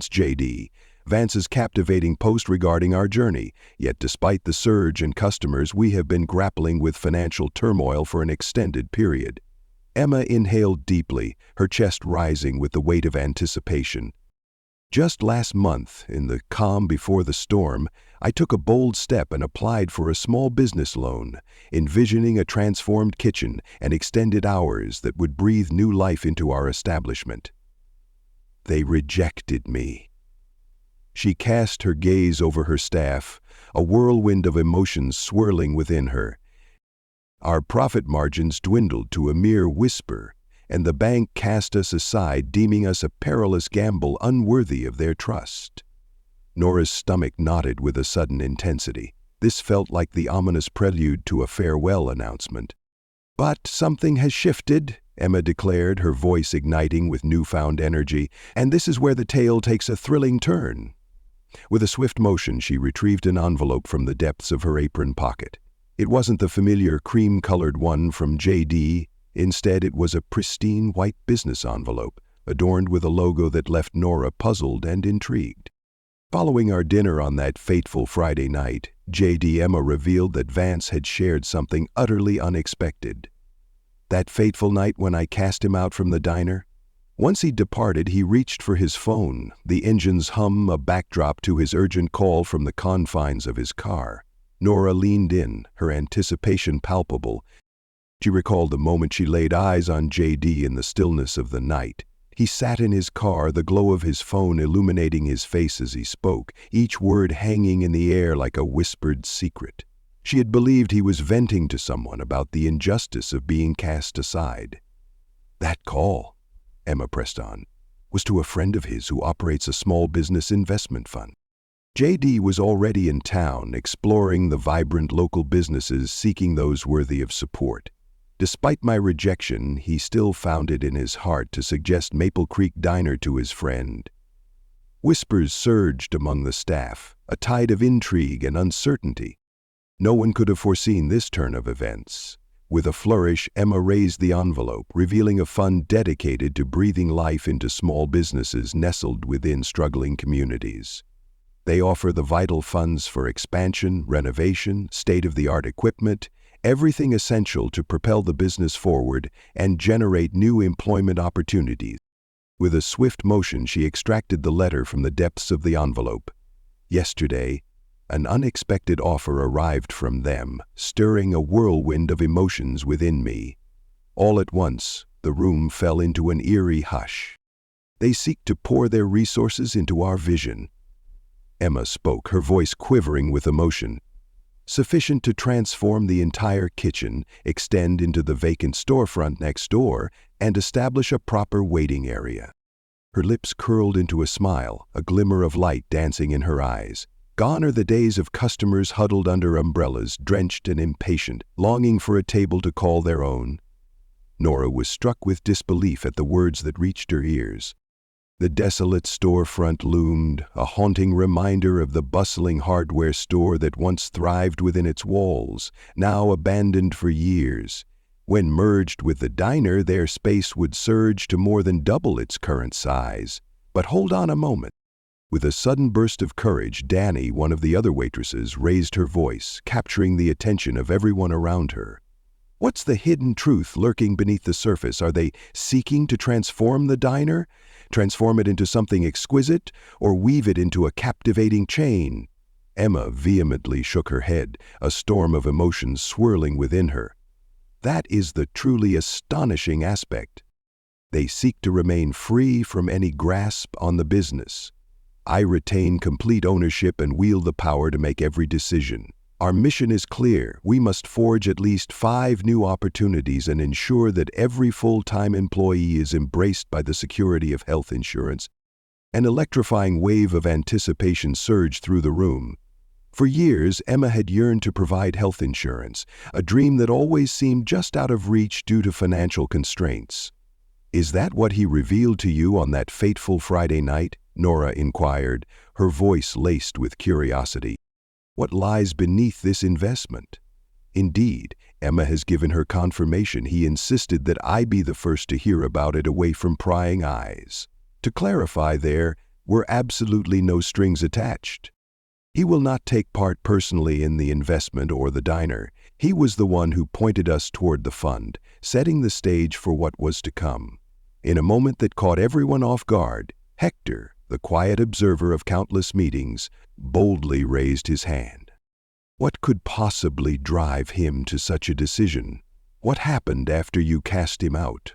J.D. Vance's captivating post regarding our journey. Yet despite the surge in customers, we have been grappling with financial turmoil for an extended period." Emma inhaled deeply, her chest rising with the weight of anticipation. "Just last month, in the calm before the storm, I took a bold step and applied for a small business loan, envisioning a transformed kitchen and extended hours that would breathe new life into our establishment. They rejected me." She cast her gaze over her staff, a whirlwind of emotions swirling within her. "Our profit margins dwindled to a mere whisper, and the bank cast us aside, deeming us a perilous gamble unworthy of their trust." Nora's stomach knotted with a sudden intensity. This felt like the ominous prelude to a farewell announcement. "But something has shifted," Emma declared, her voice igniting with newfound energy, "and this is where the tale takes a thrilling turn." With a swift motion, she retrieved an envelope from the depths of her apron pocket. It wasn't the familiar cream-colored one from J.D. Instead, it was a pristine white business envelope, adorned with a logo that left Nora puzzled and intrigued. Following our dinner on that fateful Friday night, J.D. Emma revealed that Vance had shared something utterly unexpected. That fateful night when I cast him out from the diner? Once he departed, he reached for his phone, the engine's hum a backdrop to his urgent call from the confines of his car. Nora leaned in, her anticipation palpable. She recalled the moment she laid eyes on J.D. in the stillness of the night. He sat in his car, the glow of his phone illuminating his face as he spoke, each word hanging in the air like a whispered secret. She had believed he was venting to someone about the injustice of being cast aside. "That call," Emma pressed on, "was to a friend of his who operates a small business investment fund. J.D. was already in town, exploring the vibrant local businesses, seeking those worthy of support. Despite my rejection, he still found it in his heart to suggest Maple Creek Diner to his friend." Whispers surged among the staff, a tide of intrigue and uncertainty. No one could have foreseen this turn of events. With a flourish, Emma raised the envelope, revealing a fund dedicated to breathing life into small businesses nestled within struggling communities. They offer the vital funds for expansion, renovation, state-of-the-art equipment, everything essential to propel the business forward and generate new employment opportunities. With a swift motion, she extracted the letter from the depths of the envelope. "Yesterday, an unexpected offer arrived from them, stirring a whirlwind of emotions within me. All at once, the room fell into an eerie hush. They seek to pour their resources into our vision." Emma spoke, her voice quivering with emotion. "Sufficient to transform the entire kitchen, extend into the vacant storefront next door, and establish a proper waiting area." Her lips curled into a smile, a glimmer of light dancing in her eyes. Gone are the days of customers huddled under umbrellas, drenched and impatient, longing for a table to call their own. Nora was struck with disbelief at the words that reached her ears. The desolate storefront loomed, a haunting reminder of the bustling hardware store that once thrived within its walls, now abandoned for years. When merged with the diner, their space would surge to more than double its current size. But hold on a moment. With a sudden burst of courage, Danny, one of the other waitresses, raised her voice, capturing the attention of everyone around her. "What's the hidden truth lurking beneath the surface? Are they seeking to transform the diner? Transform it into something exquisite, or weave it into a captivating chain?" Emma vehemently shook her head, a storm of emotions swirling within her. "That is the truly astonishing aspect. They seek to remain free from any grasp on the business. I retain complete ownership and wield the power to make every decision. Our mission is clear. We must forge at least 5 new opportunities and ensure that every full-time employee is embraced by the security of health insurance." An electrifying wave of anticipation surged through the room. For years, Emma had yearned to provide health insurance, a dream that always seemed just out of reach due to financial constraints. "Is that what he revealed to you on that fateful Friday night?" Nora inquired, her voice laced with curiosity. "What lies beneath this investment?" Indeed, Emma has given her confirmation. He insisted that I be the first to hear about it away from prying eyes. To clarify, there were absolutely no strings attached. He will not take part personally in the investment or the diner. He was the one who pointed us toward the fund, setting the stage for what was to come. In a moment that caught everyone off guard, Hector, the quiet observer of countless meetings, boldly raised his hand. What could possibly drive him to such a decision? What happened after you cast him out?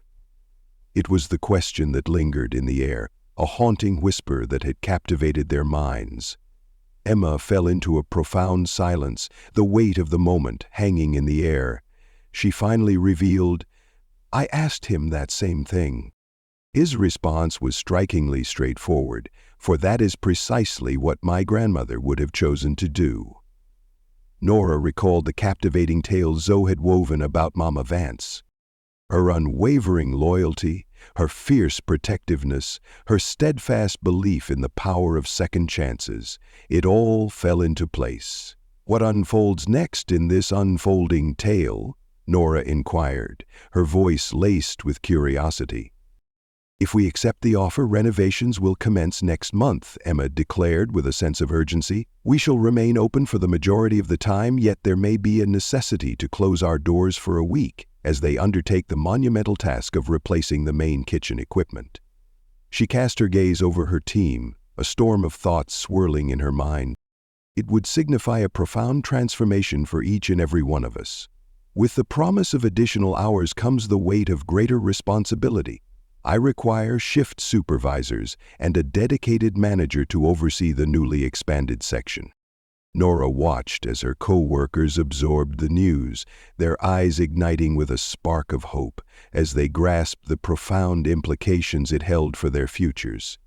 It was the question that lingered in the air, a haunting whisper that had captivated their minds. Emma fell into a profound silence, the weight of the moment hanging in the air. She finally revealed, "I asked him that same thing." His response was strikingly straightforward. for that is precisely what my grandmother would have chosen to do." Norah recalled the captivating tale Zoe had woven about Mama Vance. Her unwavering loyalty, her fierce protectiveness, her steadfast belief in the power of second chances, it all fell into place. "What unfolds next in this unfolding tale?" Norah inquired, her voice laced with curiosity. "If we accept the offer, renovations will commence next month," Emma declared with a sense of urgency. "We shall remain open for the majority of the time, yet there may be a necessity to close our doors for a week as they undertake the monumental task of replacing the main kitchen equipment." She cast her gaze over her team, a storm of thoughts swirling in her mind. It would signify a profound transformation for each and every one of us. With the promise of additional hours comes the weight of greater responsibility. I require shift supervisors and a dedicated manager to oversee the newly expanded section. Norah watched as her co-workers absorbed the news, their eyes igniting with a spark of hope as they grasped the profound implications it held for their futures.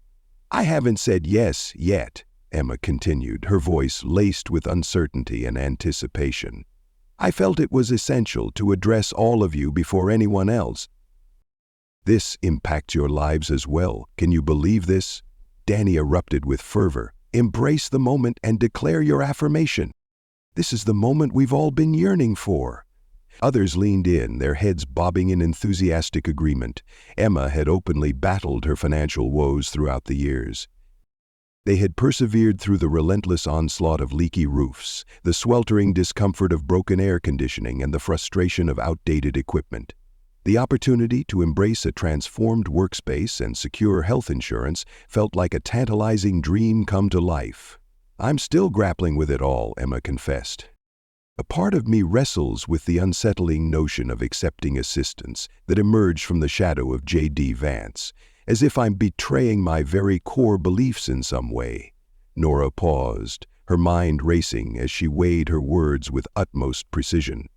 "I haven't said yes yet," Emma continued, her voice laced with uncertainty and anticipation. "I felt it was essential to address all of you before anyone else. This impacts your lives as well. Can you believe this?" Danny erupted with fervor. "Embrace the moment and declare your affirmation. This is the moment we've all been yearning for." Others leaned in, their heads bobbing in enthusiastic agreement. Emma had openly battled her financial woes throughout the years. They had persevered through the relentless onslaught of leaky roofs, the sweltering discomfort of broken air conditioning, and the frustration of outdated equipment. The opportunity to embrace a transformed workspace and secure health insurance felt like a tantalizing dream come to life. "I'm still grappling with it all," Emma confessed. "A part of me wrestles with the unsettling notion of accepting assistance that emerged from the shadow of J.D. Vance, as if I'm betraying my very core beliefs in some way." Norah paused, her mind racing as she weighed her words with utmost precision.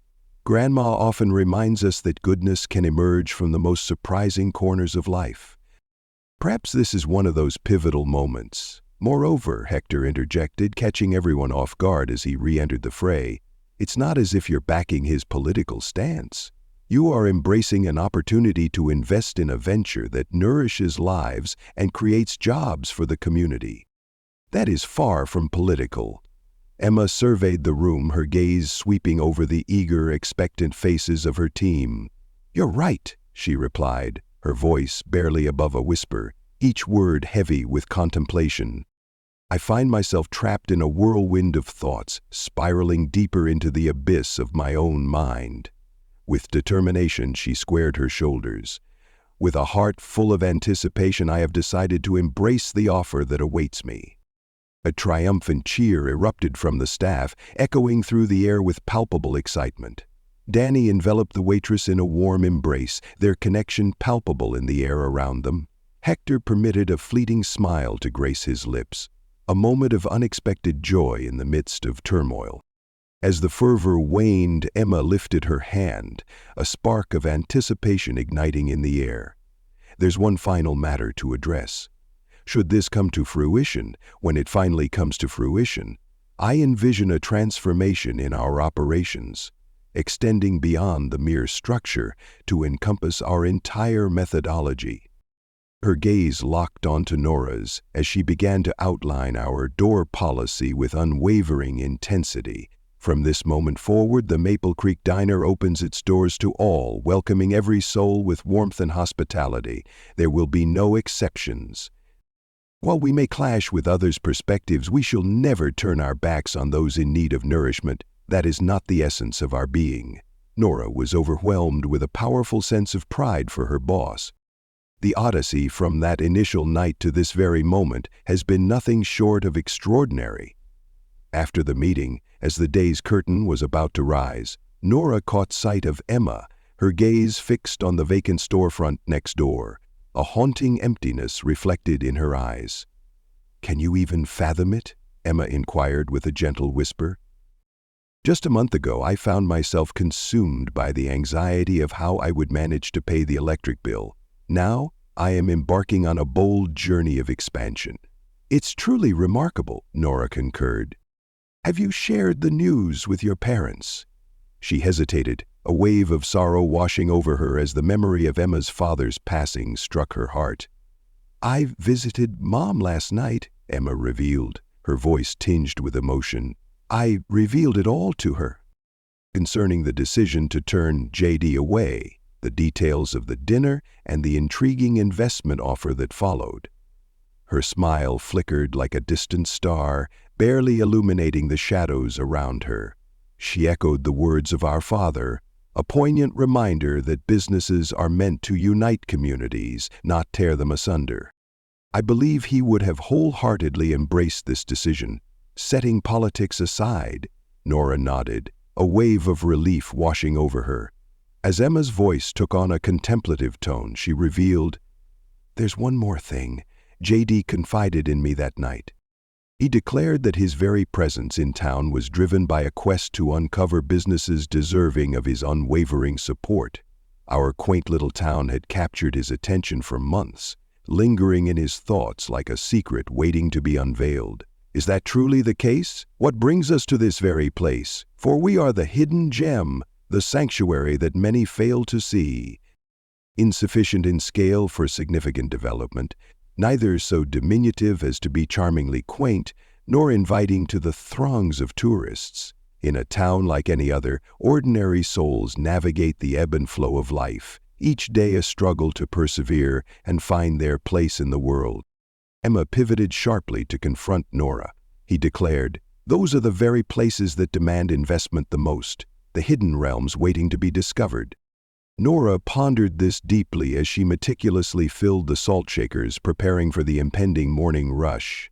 "Grandma often reminds us that goodness can emerge from the most surprising corners of life. Perhaps this is one of those pivotal moments." "Moreover," Hector interjected, catching everyone off guard as he re-entered the fray, "it's not as if you're backing his political stance. You are embracing an opportunity to invest in a venture that nourishes lives and creates jobs for the community. That is far from political." Emma surveyed the room, her gaze sweeping over the eager, expectant faces of her team. "You're right," she replied, her voice barely above a whisper, each word heavy with contemplation. "I find myself trapped in a whirlwind of thoughts, spiraling deeper into the abyss of my own mind." With determination, she squared her shoulders. "With a heart full of anticipation, I have decided to embrace the offer that awaits me." A triumphant cheer erupted from the staff, echoing through the air with palpable excitement. Danny enveloped the waitress in a warm embrace, their connection palpable in the air around them. Hector permitted a fleeting smile to grace his lips, a moment of unexpected joy in the midst of turmoil. As the fervor waned, Emma lifted her hand, a spark of anticipation igniting in the air. "There's one final matter to address. Should this come to fruition, when it finally comes to fruition, I envision a transformation in our operations, extending beyond the mere structure to encompass our entire methodology." Her gaze locked onto Norah's as she began to outline our door policy with unwavering intensity. "From this moment forward, the Maple Creek Diner opens its doors to all, welcoming every soul with warmth and hospitality. There will be no exceptions. While we may clash with others' perspectives, we shall never turn our backs on those in need of nourishment. That is not the essence of our being." Norah was overwhelmed with a powerful sense of pride for her boss. The odyssey from that initial night to this very moment has been nothing short of extraordinary. After the meeting, as the day's curtain was about to rise, Norah caught sight of Emma, her gaze fixed on the vacant storefront next door, a haunting emptiness reflected in her eyes. "Can you even fathom it?" Emma inquired with a gentle whisper. "Just a month ago, I found myself consumed by the anxiety of how I would manage to pay the electric bill. Now, I am embarking on a bold journey of expansion. "It's truly remarkable," Norah concurred. "Have you shared the news with your parents?" She hesitated, a wave of sorrow washing over her as the memory of Emma's father's passing struck her heart. "I visited Mom last night," Emma revealed, her voice tinged with emotion. "I revealed it all to her." Concerning the decision to turn J.D. away, the details of the dinner, and the intriguing investment offer that followed. Her smile flickered like a distant star, barely illuminating the shadows around her. She echoed the words of our father, a poignant reminder that businesses are meant to unite communities, not tear them asunder. I believe he would have wholeheartedly embraced this decision, setting politics aside. Norah nodded, a wave of relief washing over her. As Emma's voice took on a contemplative tone, she revealed, "There's one more thing. J.D. confided in me that night. He declared that his very presence in town was driven by a quest to uncover businesses deserving of his unwavering support. Our quaint little town had captured his attention for months, lingering in his thoughts like a secret waiting to be unveiled. Is that truly the case? What brings us to this very place? For we are the hidden gem, the sanctuary that many fail to see. Insufficient in scale for significant development, neither so diminutive as to be charmingly quaint, nor inviting to the throngs of tourists. In a town like any other, ordinary souls navigate the ebb and flow of life, each day a struggle to persevere and find their place in the world." Emma pivoted sharply to confront Norah. He declared, "Those are the very places that demand investment the most, the hidden realms waiting to be discovered." Norah pondered this deeply as she meticulously filled the salt shakers, preparing for the impending morning rush.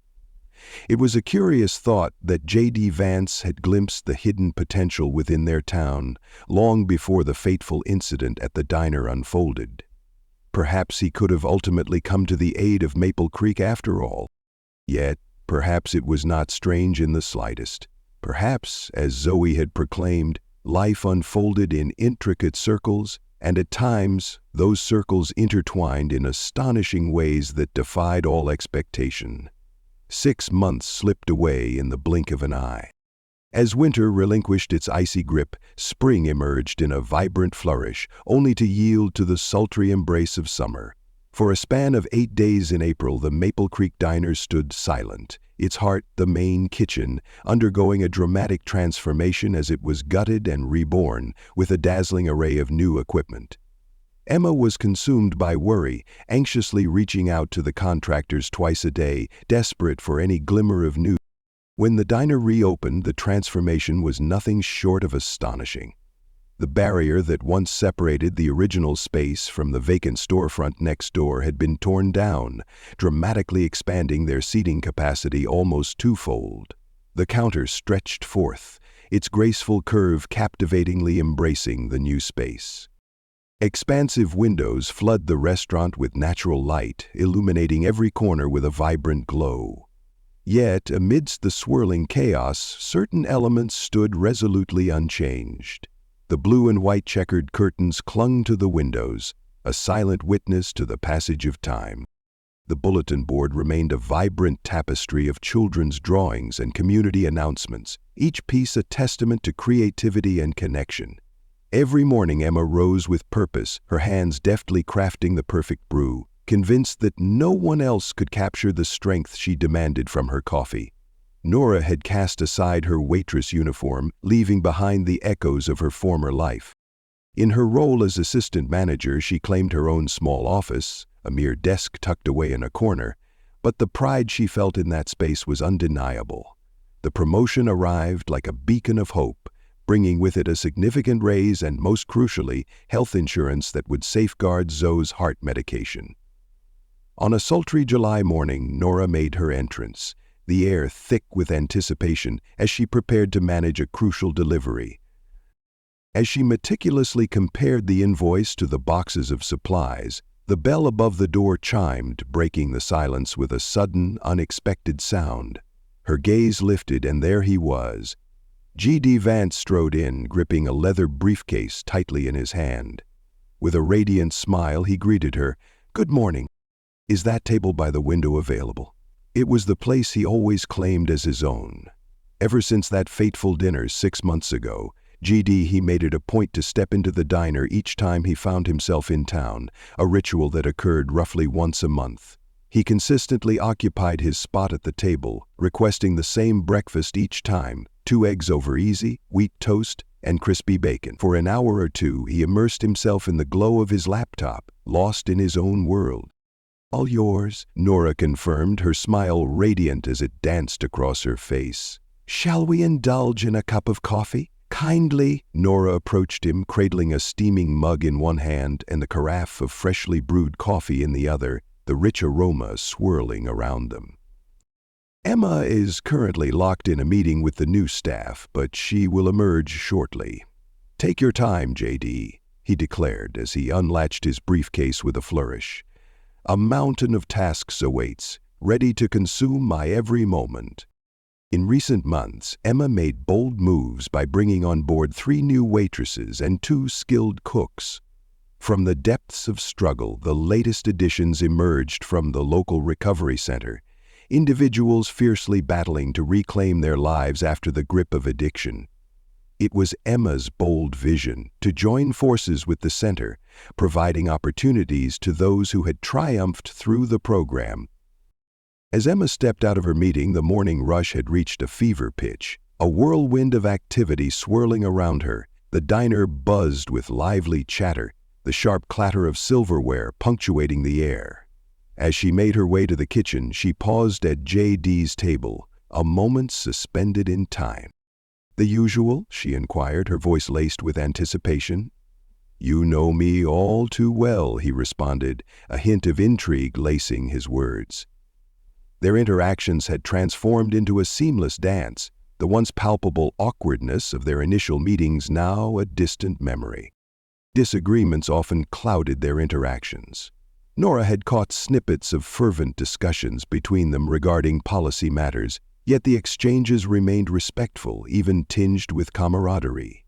It was a curious thought that J.D. Vance had glimpsed the hidden potential within their town long before the fateful incident at the diner unfolded. Perhaps he could have ultimately come to the aid of Maple Creek after all. Yet, perhaps it was not strange in the slightest. Perhaps, as Zoe had proclaimed, life unfolded in intricate circles, and at times those circles intertwined in astonishing ways that defied all expectation. 6 months slipped away in the blink of an eye. As winter relinquished its icy grip, spring emerged in a vibrant flourish, only to yield to the sultry embrace of summer. For a span of 8 days in April, the Maple Creek Diner stood silent, its heart, the main kitchen, undergoing a dramatic transformation as it was gutted and reborn with a dazzling array of new equipment. Emma was consumed by worry, anxiously reaching out to the contractors twice a day, desperate for any glimmer of news. When the diner reopened, the transformation was nothing short of astonishing. The barrier that once separated the original space from the vacant storefront next door had been torn down, dramatically expanding their seating capacity almost twofold. The counter stretched forth, its graceful curve captivatingly embracing the new space. Expansive windows flood the restaurant with natural light, illuminating every corner with a vibrant glow. Yet, amidst the swirling chaos, certain elements stood resolutely unchanged. The blue and white checkered curtains clung to the windows, a silent witness to the passage of time. The bulletin board remained a vibrant tapestry of children's drawings and community announcements, each piece a testament to creativity and connection. Every morning Emma rose with purpose, her hands deftly crafting the perfect brew, convinced that no one else could capture the strength she demanded from her coffee. Norah had cast aside her waitress uniform, leaving behind the echoes of her former life. In her role as assistant manager, she claimed her own small office, a mere desk tucked away in a corner, but the pride she felt in that space was undeniable. The promotion arrived like a beacon of hope, bringing with it a significant raise and, most crucially, health insurance that would safeguard Zoe's heart medication. On a sultry July morning, Norah made her entrance, the air thick with anticipation as she prepared to manage a crucial delivery. As she meticulously compared the invoice to the boxes of supplies, the bell above the door chimed, breaking the silence with a sudden, unexpected sound. Her gaze lifted, and there he was. J.D. Vance strode in, gripping a leather briefcase tightly in his hand. With a radiant smile, he greeted her. "Good morning. Is that table by the window available?" It was the place he always claimed as his own. Ever since that fateful dinner 6 months ago, he made it a point to step into the diner each time he found himself in town, a ritual that occurred roughly once a month. He consistently occupied his spot at the table, requesting the same breakfast each time: 2 eggs over easy, wheat toast, and crispy bacon. For an hour or two, he immersed himself in the glow of his laptop, lost in his own world. "All yours," Norah confirmed, her smile radiant as it danced across her face. "Shall we indulge in a cup of coffee?" "Kindly." Norah approached him, cradling a steaming mug in one hand and the carafe of freshly brewed coffee in the other, the rich aroma swirling around them. "Emma is currently locked in a meeting with the new staff, but she will emerge shortly." "Take your time, J.D., he declared as he unlatched his briefcase with a flourish. "A mountain of tasks awaits, ready to consume my every moment." In recent months, Emma made bold moves by bringing on board 3 new waitresses and 2 skilled cooks. From the depths of struggle, the latest additions emerged from the local recovery center, individuals fiercely battling to reclaim their lives after the grip of addiction. It was Emma's bold vision to join forces with the center, providing opportunities to those who had triumphed through the program. As Emma stepped out of her meeting, the morning rush had reached a fever pitch, a whirlwind of activity swirling around her. The diner buzzed with lively chatter, the sharp clatter of silverware punctuating the air. As she made her way to the kitchen, she paused at J.D.'s table, a moment suspended in time. "The usual?" she inquired, her voice laced with anticipation. "You know me all too well," he responded, a hint of intrigue lacing his words. Their interactions had transformed into a seamless dance, the once palpable awkwardness of their initial meetings now a distant memory. Disagreements often clouded their interactions. Norah had caught snippets of fervent discussions between them regarding policy matters, yet the exchanges remained respectful, even tinged with camaraderie.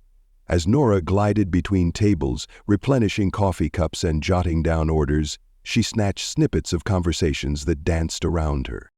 As Norah glided between tables, replenishing coffee cups and jotting down orders, she snatched snippets of conversations that danced around her.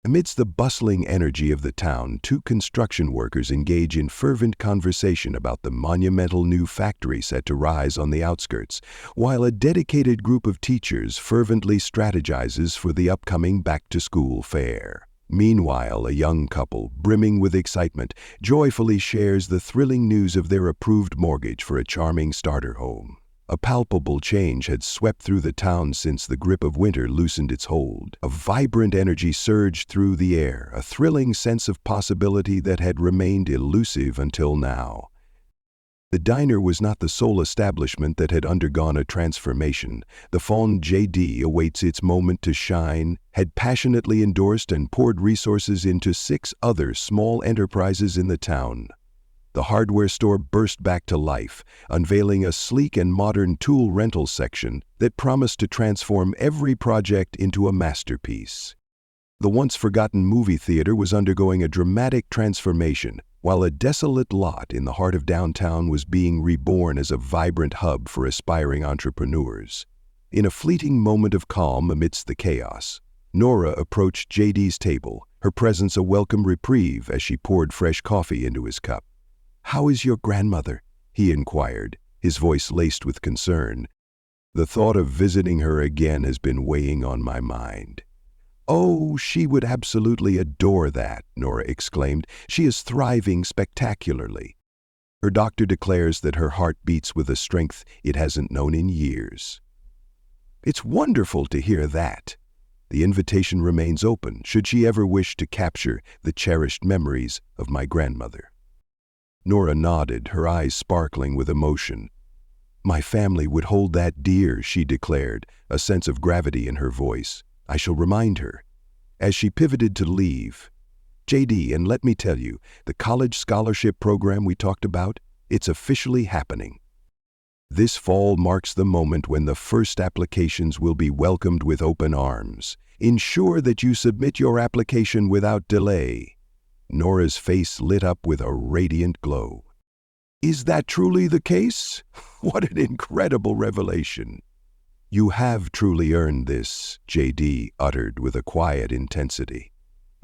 Amidst the bustling energy of the town, 2 construction workers engage in fervent conversation about the monumental new factory set to rise on the outskirts, while a dedicated group of teachers fervently strategizes for the upcoming back-to-school fair. Meanwhile, a young couple, brimming with excitement, joyfully shares the thrilling news of their approved mortgage for a charming starter home. A palpable change had swept through the town since the grip of winter loosened its hold. A vibrant energy surged through the air, a thrilling sense of possibility that had remained elusive until now. The diner was not the sole establishment that had undergone a transformation. The Fawn J.D. awaits its moment to shine, had passionately endorsed and poured resources into 6 other small enterprises in the town. The hardware store burst back to life, unveiling a sleek and modern tool rental section that promised to transform every project into a masterpiece. The once forgotten movie theater was undergoing a dramatic transformation, while a desolate lot in the heart of downtown was being reborn as a vibrant hub for aspiring entrepreneurs. In a fleeting moment of calm amidst the chaos, Norah approached J.D.'s table, her presence a welcome reprieve as she poured fresh coffee into his cup. "How is your grandmother?" he inquired, his voice laced with concern. "The thought of visiting her again has been weighing on my mind." "Oh, she would absolutely adore that," Norah exclaimed. "She is thriving spectacularly. Her doctor declares that her heart beats with a strength it hasn't known in years." "It's wonderful to hear that. The invitation remains open should she ever wish to capture the cherished memories of my grandmother." Norah nodded, her eyes sparkling with emotion. "My family would hold that dear," she declared, a sense of gravity in her voice. "I shall remind her." As she pivoted to leave, "J.D., and let me tell you, the college scholarship program we talked about, it's officially happening. This fall marks the moment when the first applications will be welcomed with open arms. Ensure that you submit your application without delay." Norah's face lit up with a radiant glow. "Is that truly the case? What an incredible revelation." "You have truly earned this," J.D. uttered with a quiet intensity.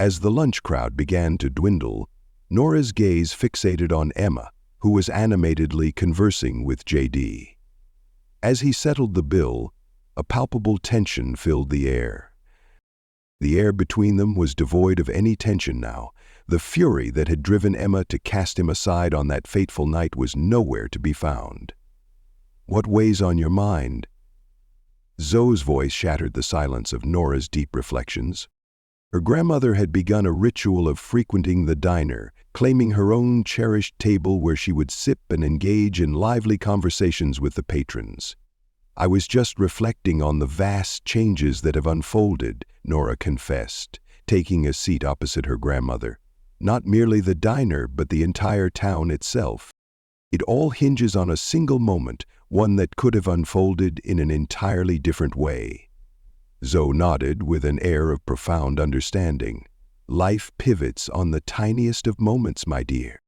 As the lunch crowd began to dwindle, Nora's gaze fixated on Emma, who was animatedly conversing with J.D. As he settled the bill, a palpable tension filled the air. The air between them was devoid of any tension now. The fury that had driven Emma to cast him aside on that fateful night was nowhere to be found. "What weighs on your mind?" Zoe's voice shattered the silence of Nora's deep reflections. Her grandmother had begun a ritual of frequenting the diner, claiming her own cherished table where she would sip and engage in lively conversations with the patrons. "I was just reflecting on the vast changes that have unfolded," Nora confessed, taking a seat opposite her grandmother. "Not merely the diner, but the entire town itself. It all hinges on a single moment, one that could have unfolded in an entirely different way." Zoe nodded with an air of profound understanding. "Life pivots on the tiniest of moments, my dear.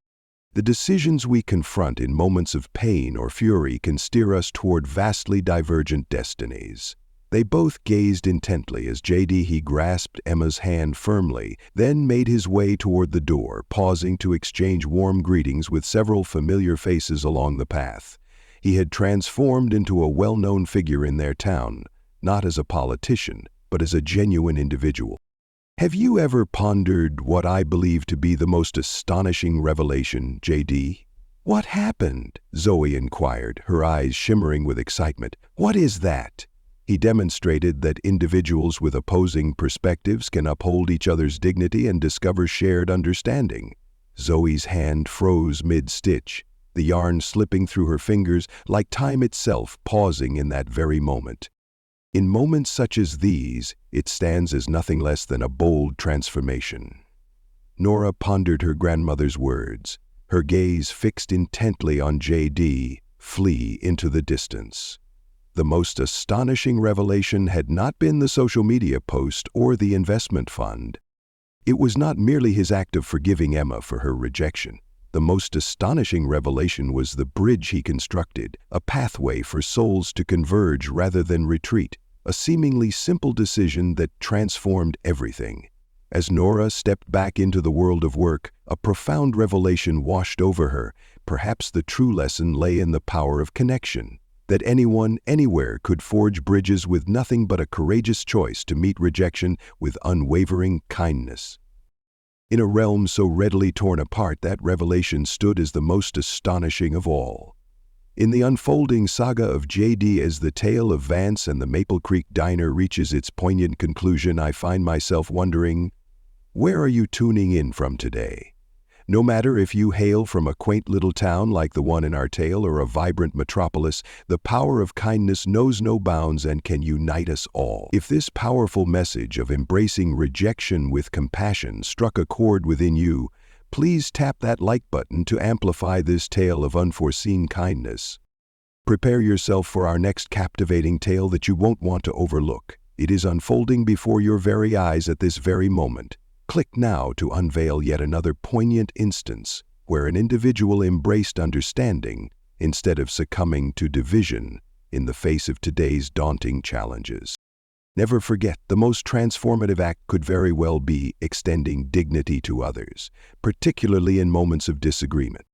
The decisions we confront in moments of pain or fury can steer us toward vastly divergent destinies." They both gazed intently as J.D. grasped Emma's hand firmly, then made his way toward the door, pausing to exchange warm greetings with several familiar faces along the path. He had transformed into a well-known figure in their town, not as a politician, but as a genuine individual. "Have you ever pondered what I believe to be the most astonishing revelation, J.D.?" "What happened?" Zoe inquired, her eyes shimmering with excitement. "What is that?" He demonstrated that individuals with opposing perspectives can uphold each other's dignity and discover shared understanding. Zoe's hand froze mid-stitch, the yarn slipping through her fingers like time itself pausing in that very moment. In moments such as these, it stands as nothing less than a bold transformation. Nora pondered her grandmother's words, her gaze fixed intently on J.D. flee into the distance. The most astonishing revelation had not been the social media post or the investment fund. It was not merely his act of forgiving Emma for her rejection. The most astonishing revelation was the bridge he constructed, a pathway for souls to converge rather than retreat, a seemingly simple decision that transformed everything. As Nora stepped back into the world of work, a profound revelation washed over her. Perhaps the true lesson lay in the power of connection, that anyone, anywhere could forge bridges with nothing but a courageous choice to meet rejection with unwavering kindness. In a realm so readily torn apart, that revelation stood as the most astonishing of all. In the unfolding saga of J.D. as the tale of Vance and the Maple Creek Diner reaches its poignant conclusion, I find myself wondering, where are you tuning in from today? No matter if you hail from a quaint little town like the one in our tale or a vibrant metropolis, the power of kindness knows no bounds and can unite us all. If this powerful message of embracing rejection with compassion struck a chord within you, please tap that like button to amplify this tale of unforeseen kindness. Prepare yourself for our next captivating tale that you won't want to overlook. It is unfolding before your very eyes at this very moment. Click now to unveil yet another poignant instance where an individual embraced understanding instead of succumbing to division in the face of today's daunting challenges. Never forget, the most transformative act could very well be extending dignity to others, particularly in moments of disagreement.